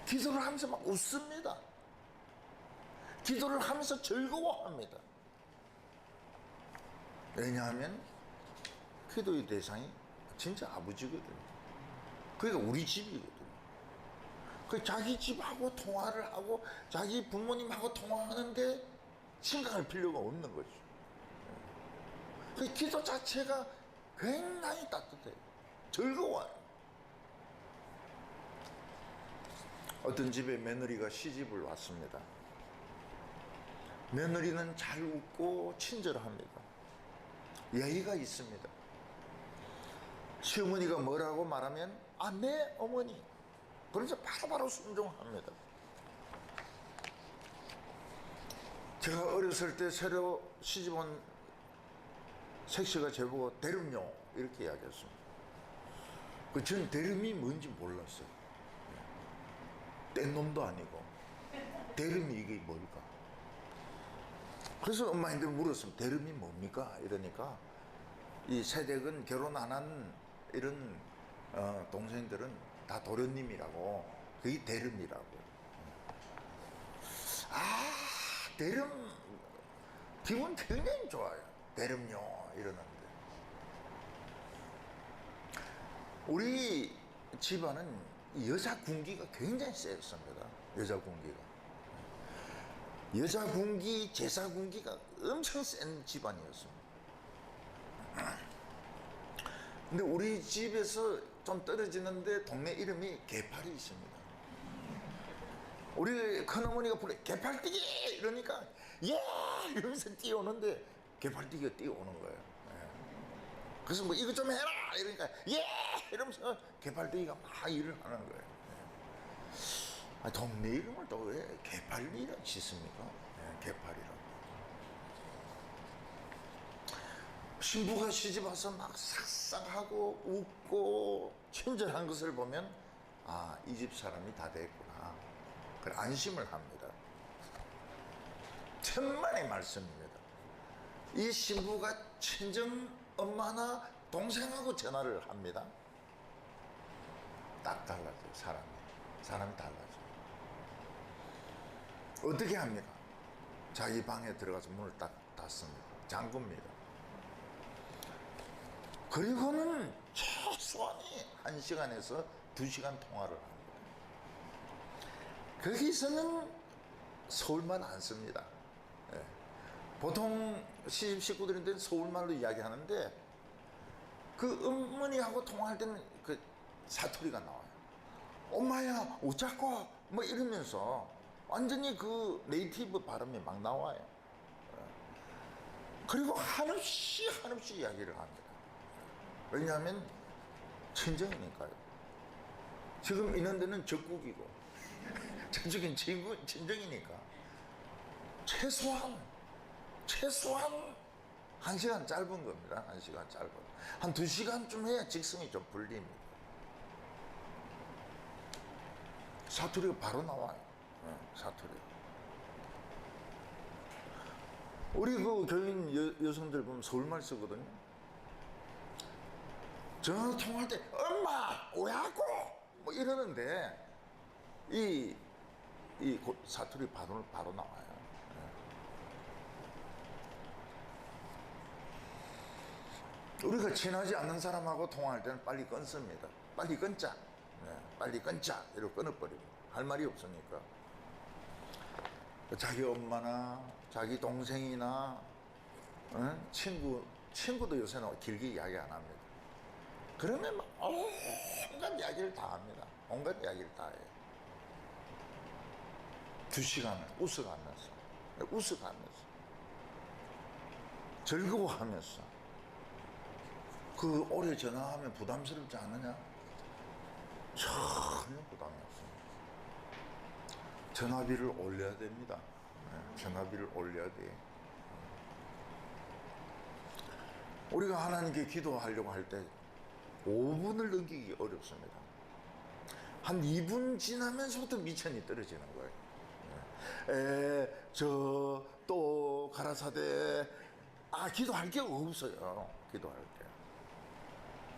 기도를 하면서 막 웃습니다. 기도를 하면서 즐거워합니다. 왜냐하면 기도의 대상이 진짜 아버지거든요. 그러니까 우리 집이거든요. 그 자기 집하고 통화를 하고 자기 부모님하고 통화하는데 생각할 필요가 없는 거죠. 그 기도 자체가 굉장히 따뜻해요. 즐거워요. 어떤 집에 며느리가 시집을 왔습니다. 며느리는 잘 웃고 친절합니다. 예의가 있습니다. 시어머니가 뭐라고 말하면 네 어머니, 그래서 바로바로 순종합니다. 제가 어렸을 때 새로 시집 온 색시가 저보고 대름요 이렇게 이야기했습니다. 전 대름이 뭔지 몰랐어요. 뗀 놈도 아니고 대름이 이게 뭘까? 그래서 엄마한테 물었습니다. 대름이 뭡니까? 이러니까 이 세댁은 결혼 안 한 이런 동생들은 다 도련님이라고, 그게 대름이라고. 대름 기분 굉장히 좋아요. 대름요 이러는데 우리 집안은 여자 군기가 굉장히 세습니다. 여자 군기가, 여자 군기, 제사 군기가 엄청 센 집안이었습니다. 근데 우리 집에서 좀 떨어지는데 동네 이름이 개팔이 있습니다. 우리 큰어머니가 부르 개팔뛰기 이러니까 예 이러면서 뛰어오는데 개팔뛰기가 뛰어오는 거예요. 그래서 뭐 이거 좀 해라 이러니까 예 이러면서 개팔뛰기가 막 일을 하는 거예요. 동네 이름을 또 왜 개팔이라고 짓습니까? 개팔이라고. 신부가 시집 와서 막 싹싹하고 웃고 친절한 것을 보면 이 집 사람이 다 됐구나. 그래 안심을 합니다. 천만의 말씀입니다. 이 신부가 친정 엄마나 동생하고 전화를 합니다. 딱 달라져요. 사람이 달라져요. 어떻게 합니까? 자기 방에 들어가서 문을 딱 닫습니다. 잠굽니다. 그리고는 최소한이 1시간에서 2시간 통화를 합니다. 거기서는 서울말 안 씁니다. 보통 시집 식구들인데 서울말로 이야기하는데 그 어머니하고 통화할 때는 그 사투리가 나와요. 엄마야 어쩌고 뭐 이러면서 완전히 그 네이티브 발음이 막 나와요. 그리고 한없이 이야기를 합니다. 왜냐하면 친정이니까요. 지금 있는 데는 적국이고 저쪽엔 친정이니까 최소한 1시간 짧은 겁니다. 1시간 짧은. 한 2시간쯤 해야 직성이 좀 풀립니다. 사투리가 바로 나와요. 사투리. 우리 그 교인 여성들 보면 서울말 쓰거든요. 전화 통화할 때 엄마 왜하고 뭐 이러는데 이 사투리 바로 나와요. 우리가 친하지 않는 사람하고 통화할 때는 빨리 끊습니다. 빨리 끊자. 빨리 끊자. 이러고 끊어버리고. 할 말이 없으니까. 자기 엄마나 자기 동생이나 친구도 요새는 길게 이야기 안 합니다. 그러면 막 온갖 이야기를 다 합니다. 온갖 이야기를 다 해요. 2시간을 웃어가면서 즐거워하면서. 그 오래 전화하면 부담스럽지 않느냐? 전혀 부담이 없습니다. 전화비를 올려야 됩니다. 전화비를 올려야 돼요. 우리가 하나님께 기도하려고 할 때 5분을 넘기기 어렵습니다. 한 2분 지나면서부터 미천이 떨어지는 거예요. 저 또 가라사대 기도할 게 없어요. 기도할 게.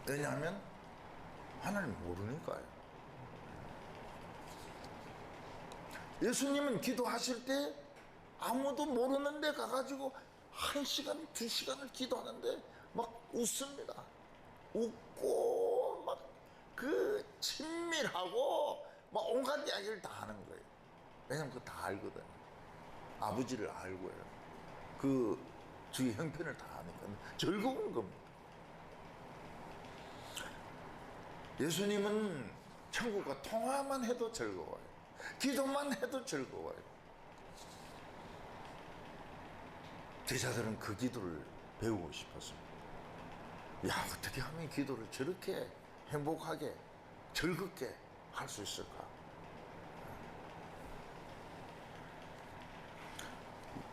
왜냐하면 하나님 모르니까요. 예수님은 기도하실 때 아무도 모르는 데 가가지고 1시간, 2시간을 기도하는데 막 웃습니다. 웃고 막 그 친밀하고 막 온갖 이야기를 다 하는 거예요. 왜냐면 그거 다 알거든요. 아버지를 알고요. 그 주의 형편을 다 아니까 즐거운 겁니다. 예수님은 천국과 통화만 해도 즐거워요. 기도만 해도 즐거워요. 제자들은 그 기도를 배우고 싶었습니다. 야, 어떻게 하면 기도를 저렇게 행복하게 즐겁게 할 수 있을까?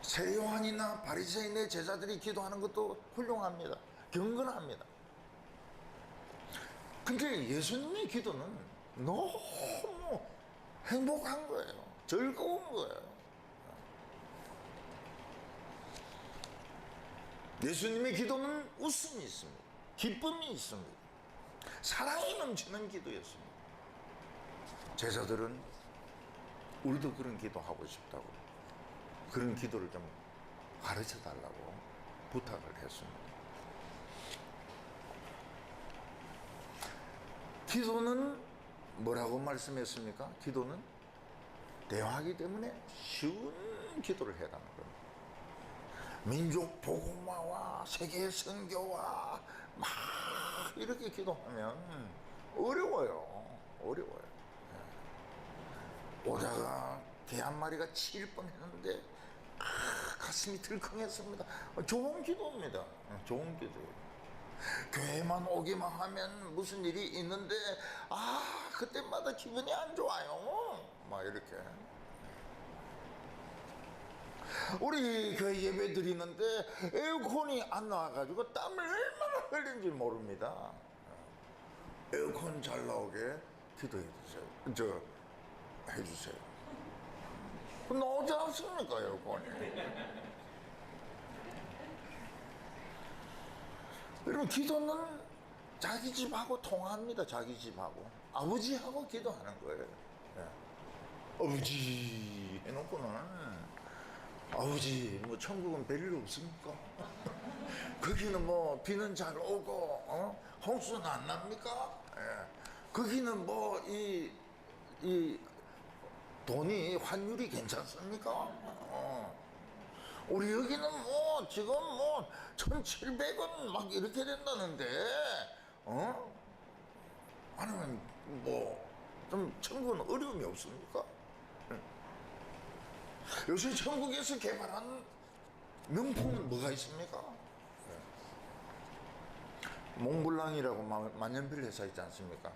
세요한이나 바리새인의 제자들이 기도하는 것도 훌륭합니다. 경건합니다. 근데 예수님의 기도는 너무 행복한 거예요. 즐거운 거예요. 예수님의 기도는 웃음이 있습니다. 기쁨이 있습니다. 사랑이 넘치는 기도였습니다. 제자들은 우리도 그런 기도하고 싶다고, 그런 기도를 좀 가르쳐 달라고 부탁을 했습니다. 기도는 뭐라고 말씀했습니까? 기도는 대화하기 때문에 쉬운 기도를 해라는 겁니다. 민족 복음화와 세계 선교와 막 이렇게 기도하면 어려워요. 오다가 개 한 마리가 치일 뻔했는데 가슴이 들컹했습니다. 좋은 기도입니다. 좋은 기도예요. 교회만 오기만 하면 무슨 일이 있는데 그때마다 기분이 안 좋아요. 막 이렇게. 우리 교회 예배 드리는데 에어컨이 안 나와가지고 땀을 얼마나 흘린지 모릅니다. 에어컨 잘 나오게 기도해 주세요. 해주세요. 나오지 않습니까, 에어컨이? 여러분, 기도는 자기 집하고 통합니다. 자기 집하고 아버지하고 기도하는 거예요. 아버지 해놓고는 아버지 뭐 천국은 별일 없습니까? 거기는 뭐 비는 잘 오고 홍수는 안 납니까? 거기는 뭐 이 돈이 환율이 괜찮습니까? 우리 여기는 뭐 지금 뭐 1,700원 막 이렇게 된다는데 아니면 뭐 좀 천국은 어려움이 없습니까? 요새 천국에서 개발한 명품은 뭐가 있습니까? 몽블랑이라고 만년필 회사 있지 않습니까?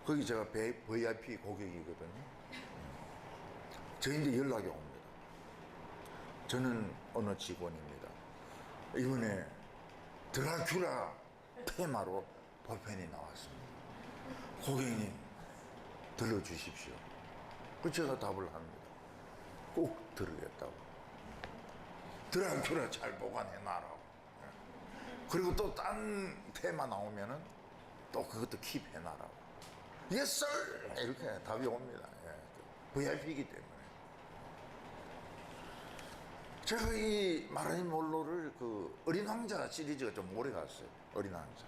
거기 제가 VIP 고객이거든요. 저희한테 연락이 옵니다. 저는 어느 직원입니다. 이번에 드라큘라 테마로 볼펜이 나왔습니다. 고객님 들어주십시오. 그 제가 답을 합니다. 꼭 들으겠다고. 드라큘라 잘 보관해놔라고. 그리고 또 딴 테마 나오면은 또 그것도 킵해놔라고. Yes sir! 이렇게 답이 옵니다. VIP이기 때문에. 제가 이 마라인 몰로를 그 어린 왕자 시리즈가 좀 오래 갔어요. 어린 왕자.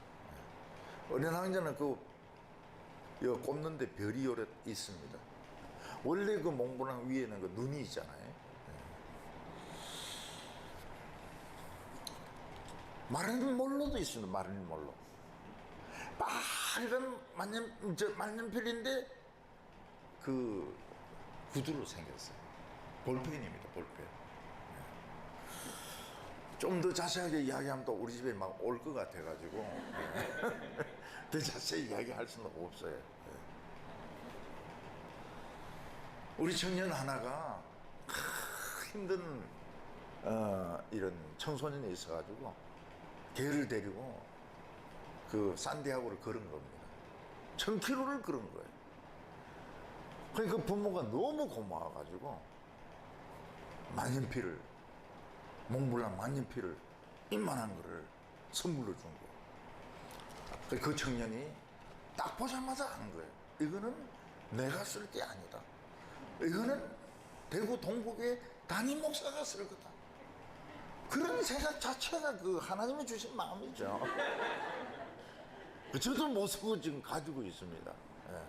어린 왕자는 그 꽂는데 별이 요래 있습니다. 원래 그 몽블랑 위에는 그 눈이 있잖아요. 마라인 몰로도 있습니다. 마라인 몰로. 빨간 만년필인데 그 구두로 생겼어요. 볼펜입니다. 볼펜. 좀 더 자세하게 이야기하면 또 우리 집에 막 올 것 같아가지고 더 자세히 이야기할 수는 없어요. 우리 청년 하나가 힘든 이런 청소년이 있어가지고 걔를 데리고 그 산디아고를 걸은 겁니다. 1000km를 걸은 거예요. 그러니까 부모가 너무 고마워가지고 만년필을, 몽블랑 만년필을 이만한 거를 선물로 준 거예요. 그 청년이 딱 보자마자 한 거예요. 이거는 내가 쓸 게 아니다. 이거는 대구 동북의 담임 목사가 쓸 거다. 그런 생각 자체가 그 하나님이 주신 마음이죠. 저도 못 쓰고 지금 가지고 있습니다. 예.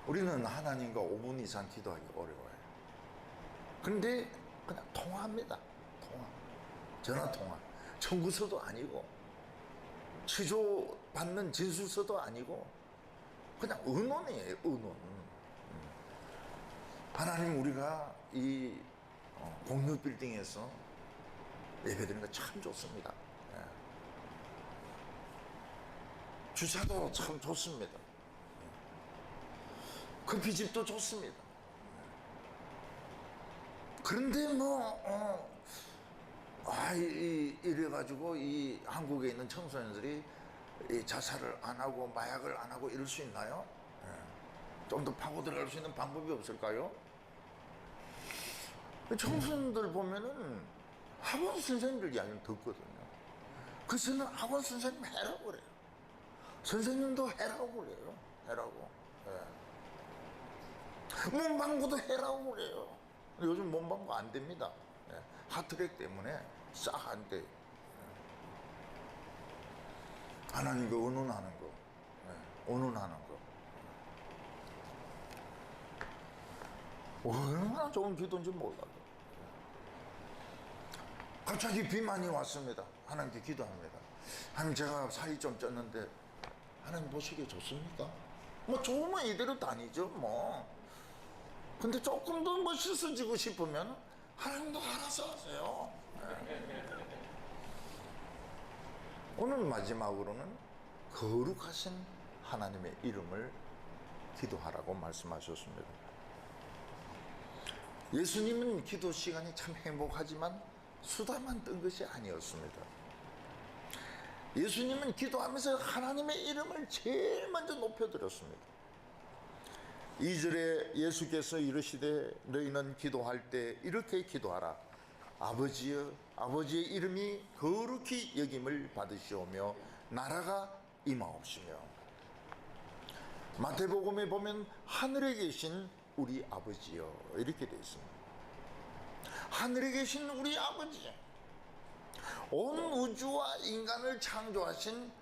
우리는 하나님과 5분 이상 기도하기 어려워요. 그런데 그냥 통화합니다. 통화. 전화 통화. 청구서도 아니고 취조받는 진술서도 아니고 그냥 의논이에요. 의논. 하나님, 우리가 이 공유 빌딩에서 예배드리는 거 참 좋습니다. 예. 주차도 참 좋습니다. 커피집도 좋습니다. 그런데 이래가지고 이 한국에 있는 청소년들이 이 자살을 안 하고 마약을 안 하고 이럴 수 있나요? 좀 더 파고 들어갈 수 있는 방법이 없을까요? 청소년들 보면은 학원 선생님들 이야기를 듣거든요. 그래서 학원 선생님 해라고 그래요. 선생님도 해라고 그래요. 해라고. 문방구도 해라고 그래요. 요즘 문방구 안 됩니다. 핫트랙 때문에 싹 안 돼. 하나님과 의논하는 거. 의논하는 거. 얼마나 좋은 기도인지 몰라요. 갑자기 비만이 왔습니다. 하나님께 기도합니다. 하나님, 제가 살이 좀 쪘는데 하나님 보시기에 좋습니까? 뭐 좋으면 이대로 다니죠 뭐. 근데 조금 더 멋있어지고 싶으면 하나님도 알아서 하세요. 오늘 마지막으로는 거룩하신 하나님의 이름을 기도하라고 말씀하셨습니다. 예수님은 기도 시간이 참 행복하지만 수다만 뜬 것이 아니었습니다. 예수님은 기도하면서 하나님의 이름을 제일 먼저 높여드렸습니다. 2절에 예수께서 이르시되 너희는 기도할 때 이렇게 기도하라. 아버지여, 아버지의 이름이 거룩히 여김을 받으시오며 나라가 임하옵시며. 마태복음에 보면 하늘에 계신 우리 아버지여 이렇게 되어 있습니다. 하늘에 계신 우리 아버지, 온 우주와 인간을 창조하신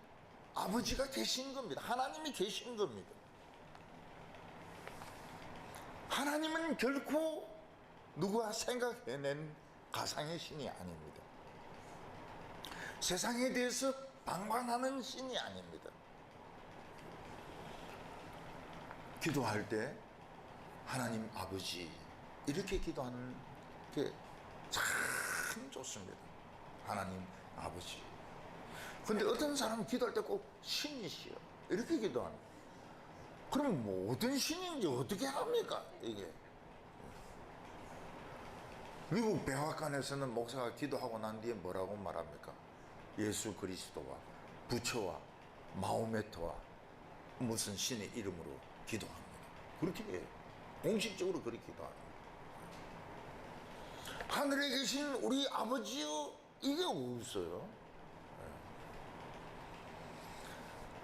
아버지가 계신 겁니다. 하나님이 계신 겁니다. 하나님은 결코 누가 생각해낸 가상의 신이 아닙니다. 세상에 대해서 방관하는 신이 아닙니다. 기도할 때 하나님 아버지 이렇게 기도하는 게 참 좋습니다. 하나님 아버지. 근데 어떤 사람은 기도할 때 꼭 신이시여 이렇게 기도하는. 그럼 뭐 어떤 신인지 어떻게 합니까 이게? 미국 백악관에서는 목사가 기도하고 난 뒤에 뭐라고 말합니까? 예수 그리스도와 부처와 마호메트와 무슨 신의 이름으로 기도합니다. 그렇게 해요. 공식적으로 그렇게 기도합니다. 하늘에 계신 우리 아버지요, 이게 없어요.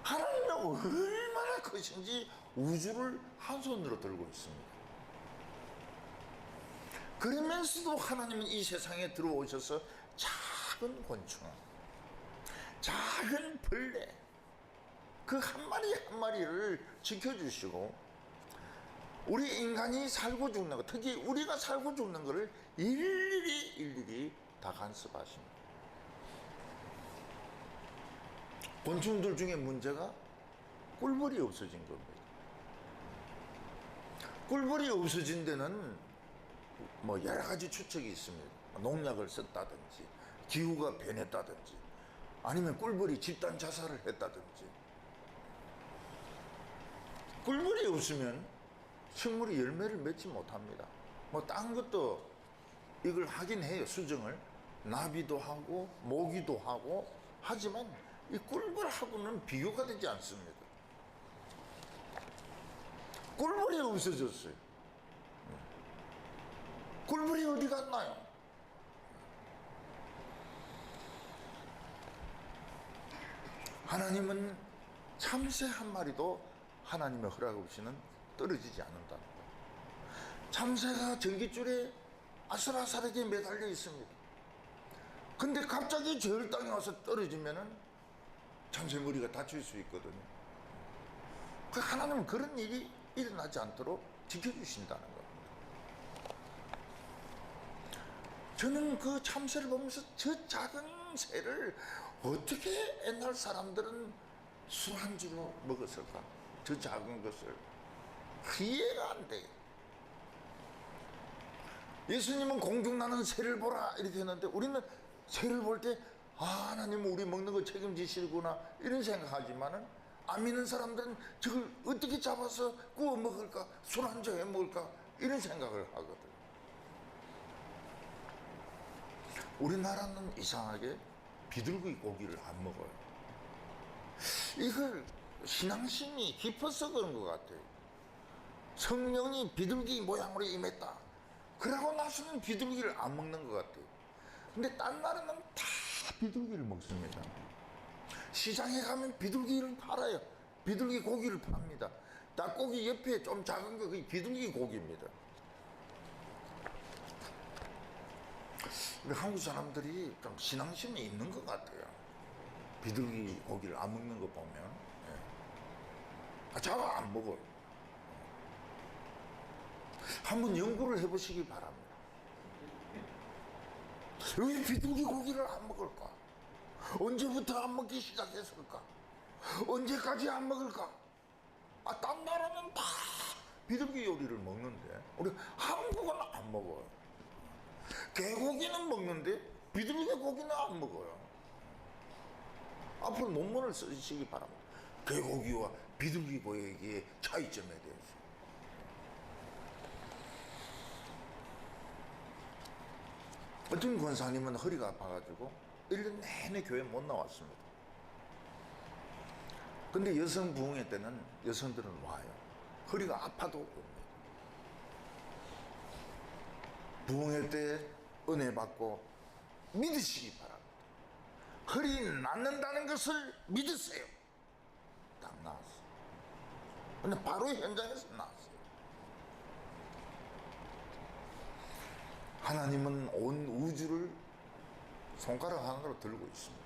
하나님은 얼마나 크신지 우주를 한 손으로 들고 있습니다. 그러면서도 하나님은 이 세상에 들어오셔서 작은 곤충, 작은 벌레, 그 한 마리 한 마리를 지켜주시고, 우리 인간이 살고 죽는 것, 특히 우리가 살고 죽는 것을 일일이 다 간섭하십니다. 곤충들 중에 문제가 꿀벌이 없어진 겁니다. 꿀벌이 없어진 데는 뭐 여러 가지 추측이 있습니다. 농약을 썼다든지, 기후가 변했다든지, 아니면 꿀벌이 집단 자살을 했다든지. 꿀벌이 없으면 식물이 열매를 맺지 못합니다. 뭐 딴 것도 이걸 하긴 해요. 수정을 나비도 하고 모기도 하고 하지만 이 꿀벌하고는 비교가 되지 않습니다. 꿀벌이 없어졌어요. 꿀벌이 어디 갔나요? 하나님은 참새 한 마리도 하나님의 허락 없이는 떨어지지 않는답니다. 참새가 전깃줄에 아슬아슬하게 매달려 있습니다. 근데 갑자기 저혈당이 와서 떨어지면은 참새 머리가 다칠 수 있거든요. 그 하나님은 그런 일이 일어나지 않도록 지켜주신다는 겁니다. 저는 그 참새를 보면서 저 작은 새를 어떻게 옛날 사람들은 술안주로 먹었을까? 저 작은 것을 이해가 안 돼. 예수님은 공중나는 새를 보라 이렇게 했는데 우리는 새를 볼 때 하나님은 우리 먹는 거 책임지시구나 이런 생각하지만은 안 믿는 사람들은 저걸 어떻게 잡아서 구워 먹을까, 술안주 해 먹을까 이런 생각을 하거든. 우리나라는 이상하게 비둘기 고기를 안 먹어요. 이걸 신앙심이 깊어서 그런 것 같아요. 성령이 비둘기 모양으로 임했다. 그러고 나서는 비둘기를 안 먹는 것 같아요. 근데 딴 나라는 다 비둘기를 먹습니다. 시장에 가면 비둘기를 팔아요. 비둘기 고기를 팝니다. 닭고기 옆에 좀 작은 거 그게 비둘기 고기입니다. 우리 한국 사람들이 좀 신앙심이 있는 것 같아요. 비둘기 고기를 안 먹는 거 보면. 예. 잘 안 먹어요. 한번 연구를 해보시기 바랍니다. 왜 비둘기 고기를 안 먹을까? 언제부터 안 먹기 시작했을까? 언제까지 안 먹을까? 딴 나라는 다 비둘기 요리를 먹는데 우리 한국은 안 먹어요. 개고기는 먹는데 비둘기 고기는 안 먹어요. 앞으로 논문을 쓰시기 바랍니다. 개고기와 비둘기 고기의 차이점에 대해서. 어떤 권사님은 허리가 아파가지고 1년 내내 교회 못 나왔습니다. 근데 여성 부흥회 때는 여성들은 와요. 허리가 아파도 옵니다. 부흥회 때 은혜 받고 믿으시기 바랍니다. 허리 낫는다는 것을 믿으세요. 딱 나왔어요. 근데 바로 현장에서 나왔어요. 하나님은 온 우주를 손가락 하나로 들고 있습니다.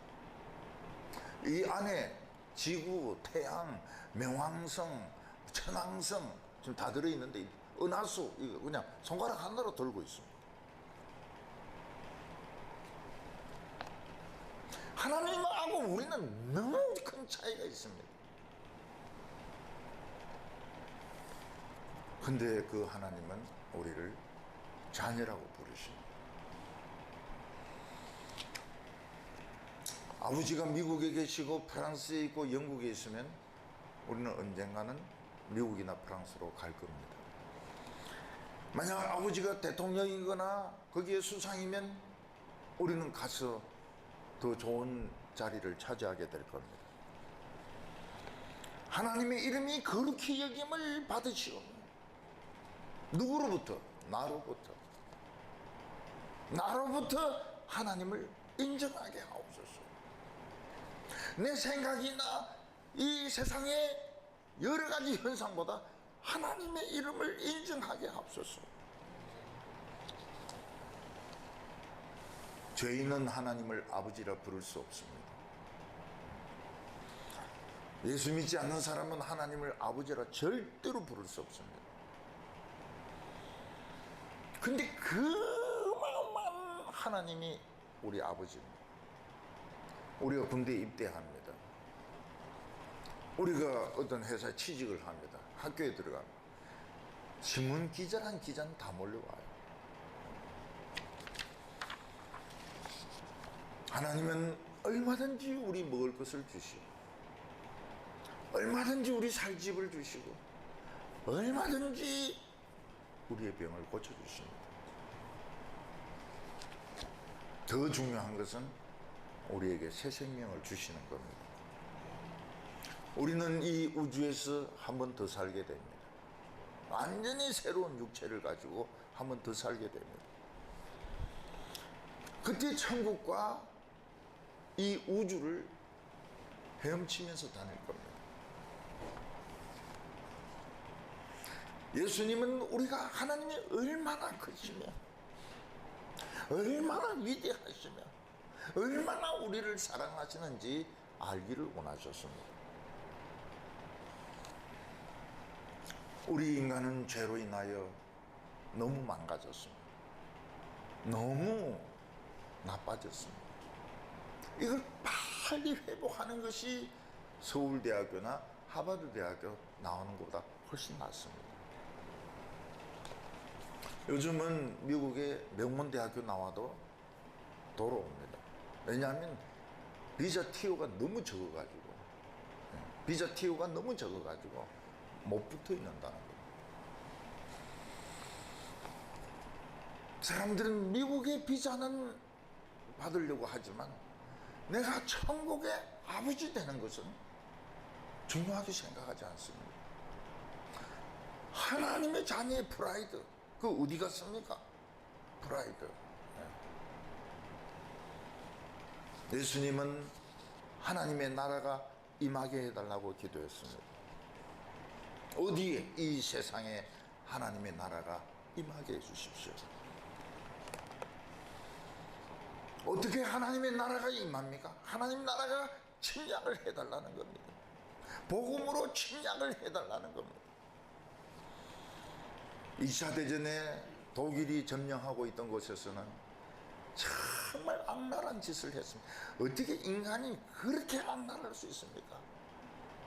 이 안에 지구, 태양, 명왕성, 천왕성 지금 다 들어있는데 은하수 이거 그냥 손가락 하나로 들고 있습니다. 하나님하고 우리는 너무 큰 차이가 있습니다. 근데 그 하나님은 우리를 자녀라고 부르십니다. 아버지가 미국에 계시고 프랑스에 있고 영국에 있으면 우리는 언젠가는 미국이나 프랑스로 갈 겁니다. 만약 아버지가 대통령이거나 거기에 수상이면 우리는 가서 더 좋은 자리를 차지하게 될 겁니다. 하나님의 이름이 거룩히 여김을 받으시오. 누구로부터? 나로부터 하나님을 인정하게 하옵소서. 내 생각이나 이 세상의 여러 가지 현상보다 하나님의 이름을 인정하게 하옵소서. 죄인은 하나님을 아버지라 부를 수 없습니다. 예수 믿지 않는 사람은 하나님을 아버지라 절대로 부를 수 없습니다. 근데 그만한 하나님이 우리 아버지입니다. 우리가 군대에 입대합니다. 우리가 어떤 회사에 취직을 합니다. 학교에 들어갑니다. 신문 기자란 기자는 다 몰려와요. 하나님은 얼마든지 우리 먹을 것을 주시고, 얼마든지 우리 살 집을 주시고, 얼마든지 우리의 병을 고쳐주십니다. 더 중요한 것은 우리에게 새 생명을 주시는 겁니다. 우리는 이 우주에서 한 번 더 살게 됩니다. 완전히 새로운 육체를 가지고 한 번 더 살게 됩니다. 그때 천국과 이 우주를 헤엄치면서 다닐 겁니다. 예수님은 우리가 하나님이 얼마나 크시며 얼마나 위대하시며 얼마나 우리를 사랑하시는지 알기를 원하셨습니다. 우리 인간은 죄로 인하여 너무 망가졌습니다. 너무 나빠졌습니다. 이걸 빨리 회복하는 것이 서울대학교나 하버드대학교 나오는 것보다 훨씬 낫습니다. 요즘은 미국의 명문대학교 나와도 돌아옵니다. 왜냐하면 비자 TO가 너무 적어가지고 못 붙어 있는다는 거예요. 사람들은 미국의 비자는 받으려고 하지만 내가 천국의 아버지 되는 것은 중요하게 생각하지 않습니다. 하나님의 자녀의 프라이드, 그 어디 갔습니까? 프라이드. 예수님은 하나님의 나라가 임하게 해달라고 기도했습니다. 어디에? 이 세상에 하나님의 나라가 임하게 해주십시오. 어떻게 하나님의 나라가 임합니까? 하나님 나라가 침략을 해달라는 겁니다. 복음으로 침략을 해달라는 겁니다. 2차 대전에 독일이 점령하고 있던 곳에서는 정말 악랄한 짓을 했습니다. 어떻게 인간이 그렇게 악랄할 수 있습니까?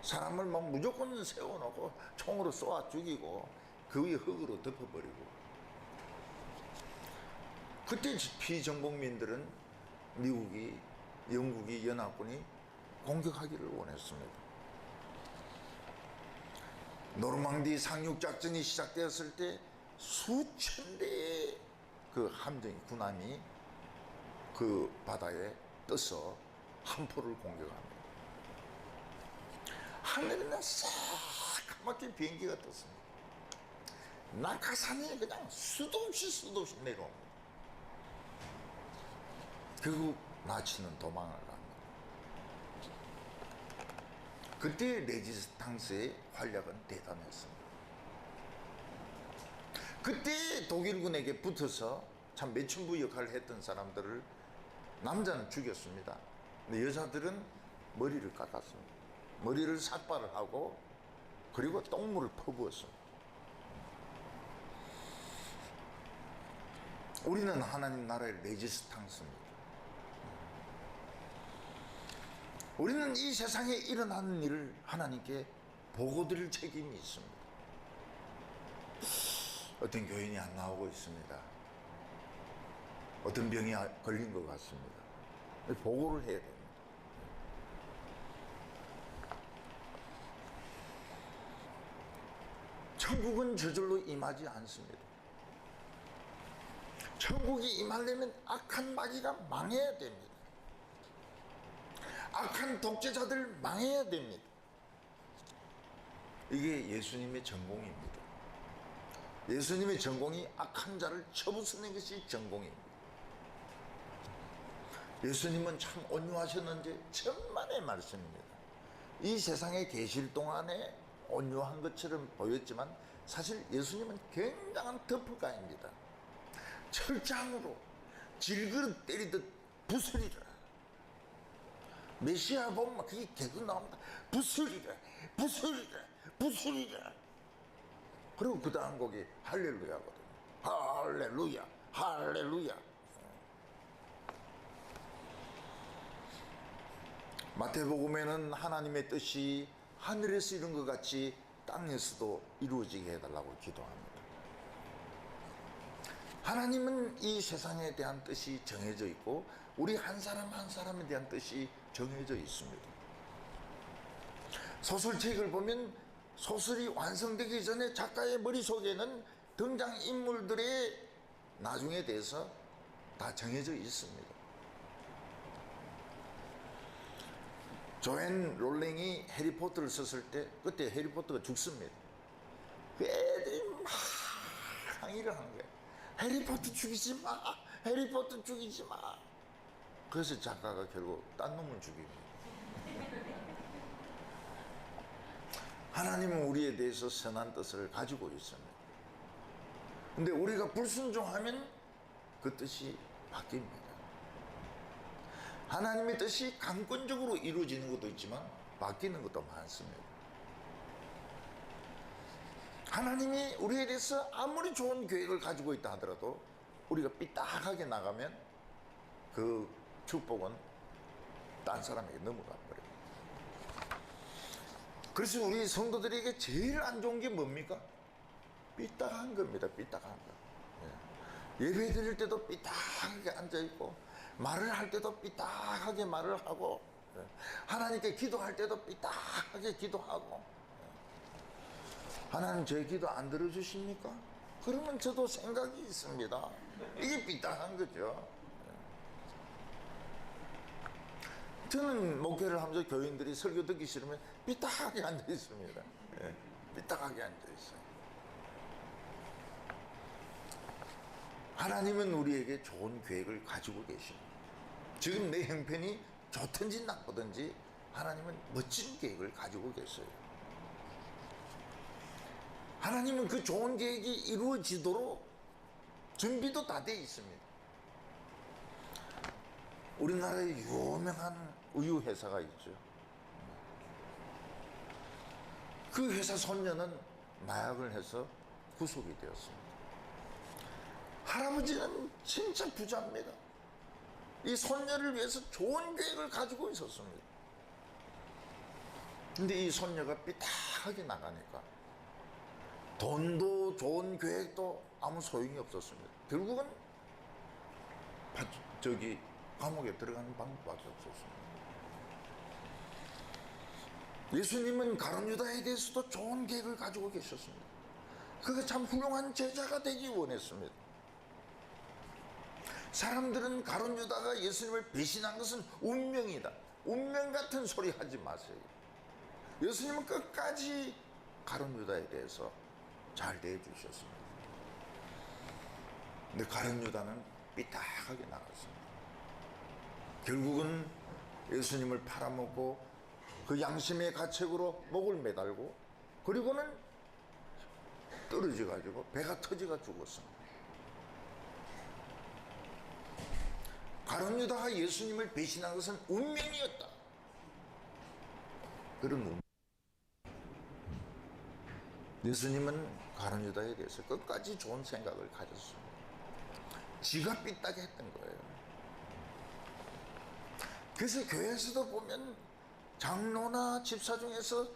사람을 막 무조건 세워놓고 총으로 쏘아 죽이고 그 위에 흙으로 덮어버리고. 그때 피정복민들은 미국이, 영국이, 연합군이 공격하기를 원했습니다. 노르망디 상륙작전이 시작되었을 때 수천 대의 그 함정이, 군함이 그 바다에 떠서 함포를 공격합니다. 하늘에는 새까맣게 비행기가 떴습니다. 낙하산이 그냥 수도 없이 내려옵니다. 결국 나치는 도망을 갑니다. 그때 레지스탕스의 활약은 대단했습니다. 그때 독일군에게 붙어서 참 매춘부 역할을 했던 사람들을 남자는 죽였습니다. 근데 여자들은 머리를 깎았습니다. 머리를 삭발을 하고 그리고 똥물을 퍼부었습니다. 우리는 하나님 나라의 레지스탕스입니다. 우리는 이 세상에 일어나는 일을 하나님께 보고드릴 책임이 있습니다. 어떤 교인이 안 나오고 있습니다. 어떤 병이 걸린 것 같습니다. 보고를 해야 됩니다. 천국은 저절로 임하지 않습니다. 천국이 임하려면 악한 마귀가 망해야 됩니다. 악한 독재자들 망해야 됩니다. 이게 예수님의 전공입니다. 예수님의 전공이 악한 자를 쳐부수는 것이 전공입니다. 예수님은 참 온유하셨는지 천만의 말씀입니다. 이 세상에 계실 동안에 온유한 것처럼 보였지만 사실 예수님은 굉장한 터프가입니다. 철장으로 질그릇 때리듯 부수리라. 메시아 보면 그게 계속 나옵니다. 부수리라, 부수리라, 부수리라. 그리고 그 다음 곡이 할렐루야거든요. 할렐루야, 할렐루야. 마태복음에는 하나님의 뜻이 하늘에서 이룬 것 같이 땅에서도 이루어지게 해달라고 기도합니다. 하나님은 이 세상에 대한 뜻이 정해져 있고 우리 한 사람 한 사람에 대한 뜻이 정해져 있습니다. 소설책을 보면 소설이 완성되기 전에 작가의 머릿속에는 등장인물들의 나중에 대해서 다 정해져 있습니다. 조앤 롤링이 해리포터를 썼을 때 그때 해리포터가 죽습니다. 그 애들이 막 항의를 하는 거예요. 해리포터 죽이지 마, 해리포터 죽이지 마. 그래서 작가가 결국 딴 놈을 죽입니다. 하나님은 우리에 대해서 선한 뜻을 가지고 있습니다. 근데 우리가 불순종하면 그 뜻이 바뀝니다. 하나님의 뜻이 강권적으로 이루어지는 것도 있지만 바뀌는 것도 많습니다. 하나님이 우리에 대해서 아무리 좋은 계획을 가지고 있다 하더라도 우리가 삐딱하게 나가면 그 축복은 딴 사람에게 넘어가 버려요. 그래서 우리 성도들에게 제일 안 좋은 게 뭡니까? 삐딱한 겁니다. 삐딱한 거. 예배 드릴 때도 삐딱하게 앉아있고 말을 할 때도 삐딱하게 말을 하고 하나님께 기도할 때도 삐딱하게 기도하고 하나님 제 기도 안 들어주십니까? 그러면 저도 생각이 있습니다. 이게 삐딱한 거죠. 저는 목회를 하면서 교인들이 설교 듣기 싫으면 삐딱하게 앉아 있습니다. 삐딱하게 앉아 있어요. 하나님은 우리에게 좋은 계획을 가지고 계십니다. 지금 내 형편이 좋든지 나쁘든지 하나님은 멋진 계획을 가지고 계세요. 하나님은 그 좋은 계획이 이루어지도록 준비도 다 되어 있습니다. 우리나라에 유명한 우유 회사가 있죠. 그 회사 손녀는 마약을 해서 구속이 되었습니다. 할아버지는 진짜 부자입니다. 이 손녀를 위해서 좋은 계획을 가지고 있었습니다. 근데 이 손녀가 삐딱하게 나가니까 돈도 좋은 계획도 아무 소용이 없었습니다. 결국은 감옥에 들어가는 방법밖에 없었습니다. 예수님은 가룟 유다에 대해서도 좋은 계획을 가지고 계셨습니다. 그가 참 훌륭한 제자가 되기 원했습니다. 사람들은 가룟 유다가 예수님을 배신한 것은 운명이다. 운명 같은 소리 하지 마세요. 예수님은 끝까지 가룟 유다에 대해서 잘 대해주셨습니다. 근데 가룟 유다는 삐딱하게 나갔습니다. 결국은 예수님을 팔아먹고 그 양심의 가책으로 목을 매달고 그리고는 떨어져 가지고 배가 터지가 죽었습니다. 가룟 유다가 예수님을 배신한 것은 운명이었다. 그런 운명. 예수님은 가룟 유다에 대해서 끝까지 좋은 생각을 가졌습니다. 지가 삐딱해 했던 거예요. 그래서 교회에서도 보면 장로나 집사 중에서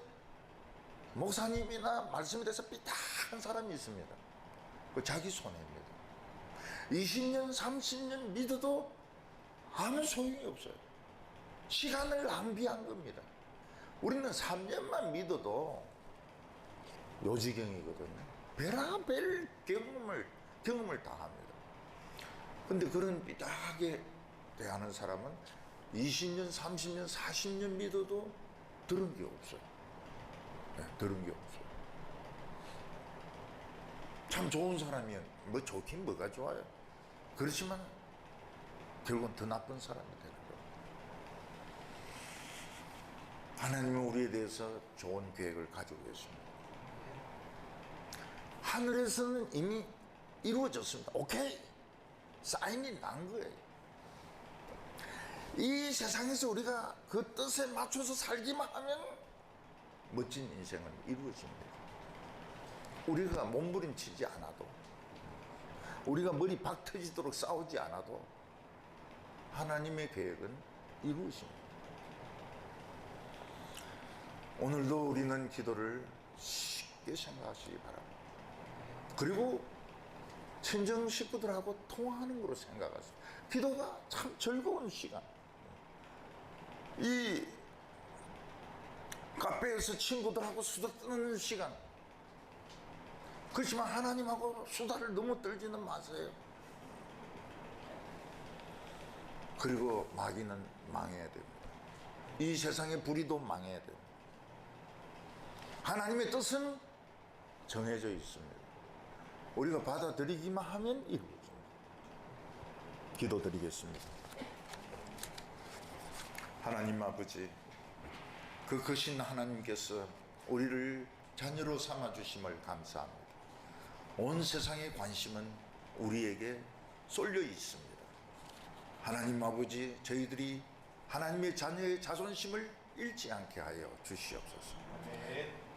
목사님이나 말씀에 대해서 삐딱한 사람이 있습니다. 그 자기 손해입니다. 20년, 30년 믿어도 아무 소용이 없어요. 시간을 낭비한 겁니다. 우리는 3년만 믿어도 요지경이거든요. 별의별 경험을 다 합니다. 근데 그런 삐딱하게 대하는 사람은 20년, 30년, 40년 믿어도 들은 게 없어요. 네, 들은 게 없어요. 참 좋은 사람이면 뭐 좋긴 뭐가 좋아요. 그렇지만 결국은 더 나쁜 사람이 되는 거예요. 하나님은 우리에 대해서 좋은 계획을 가지고 계십니다. 하늘에서는 이미 이루어졌습니다. 오케이. 사인이 난 거예요. 이 세상에서 우리가 그 뜻에 맞춰서 살기만 하면 멋진 인생은 이루어집니다. 우리가 몸부림치지 않아도, 우리가 머리 박 터지도록 싸우지 않아도 하나님의 계획은 이루어집니다. 오늘도 우리는 기도를 쉽게 생각하시기 바랍니다. 그리고 친정 식구들하고 통화하는 거로 생각하세요. 기도가 참 즐거운 시간. 이 카페에서 친구들하고 수다 떠는 시간. 그렇지만 하나님하고 수다를 너무 떨지는 마세요. 그리고 마귀는 망해야 됩니다. 이 세상의 불의도 망해야 됩니다. 하나님의 뜻은 정해져 있습니다. 우리가 받아들이기만 하면 이루어집니다. 기도드리겠습니다. 하나님 아버지, 그 크신 하나님께서 우리를 자녀로 삼아주심을 감사합니다. 온 세상의 관심은 우리에게 쏠려 있습니다. 하나님 아버지, 저희들이 하나님의 자녀의 자존심을 잃지 않게 하여 주시옵소서.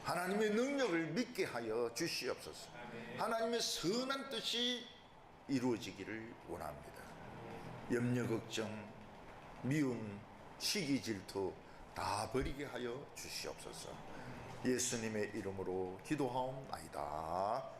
하나님의 능력을 믿게 하여 주시옵소서. 하나님의 선한 뜻이 이루어지기를 원합니다. 염려, 걱정, 미움, 시기, 질투 다 버리게 하여 주시옵소서. 예수님의 이름으로 기도하옵나이다.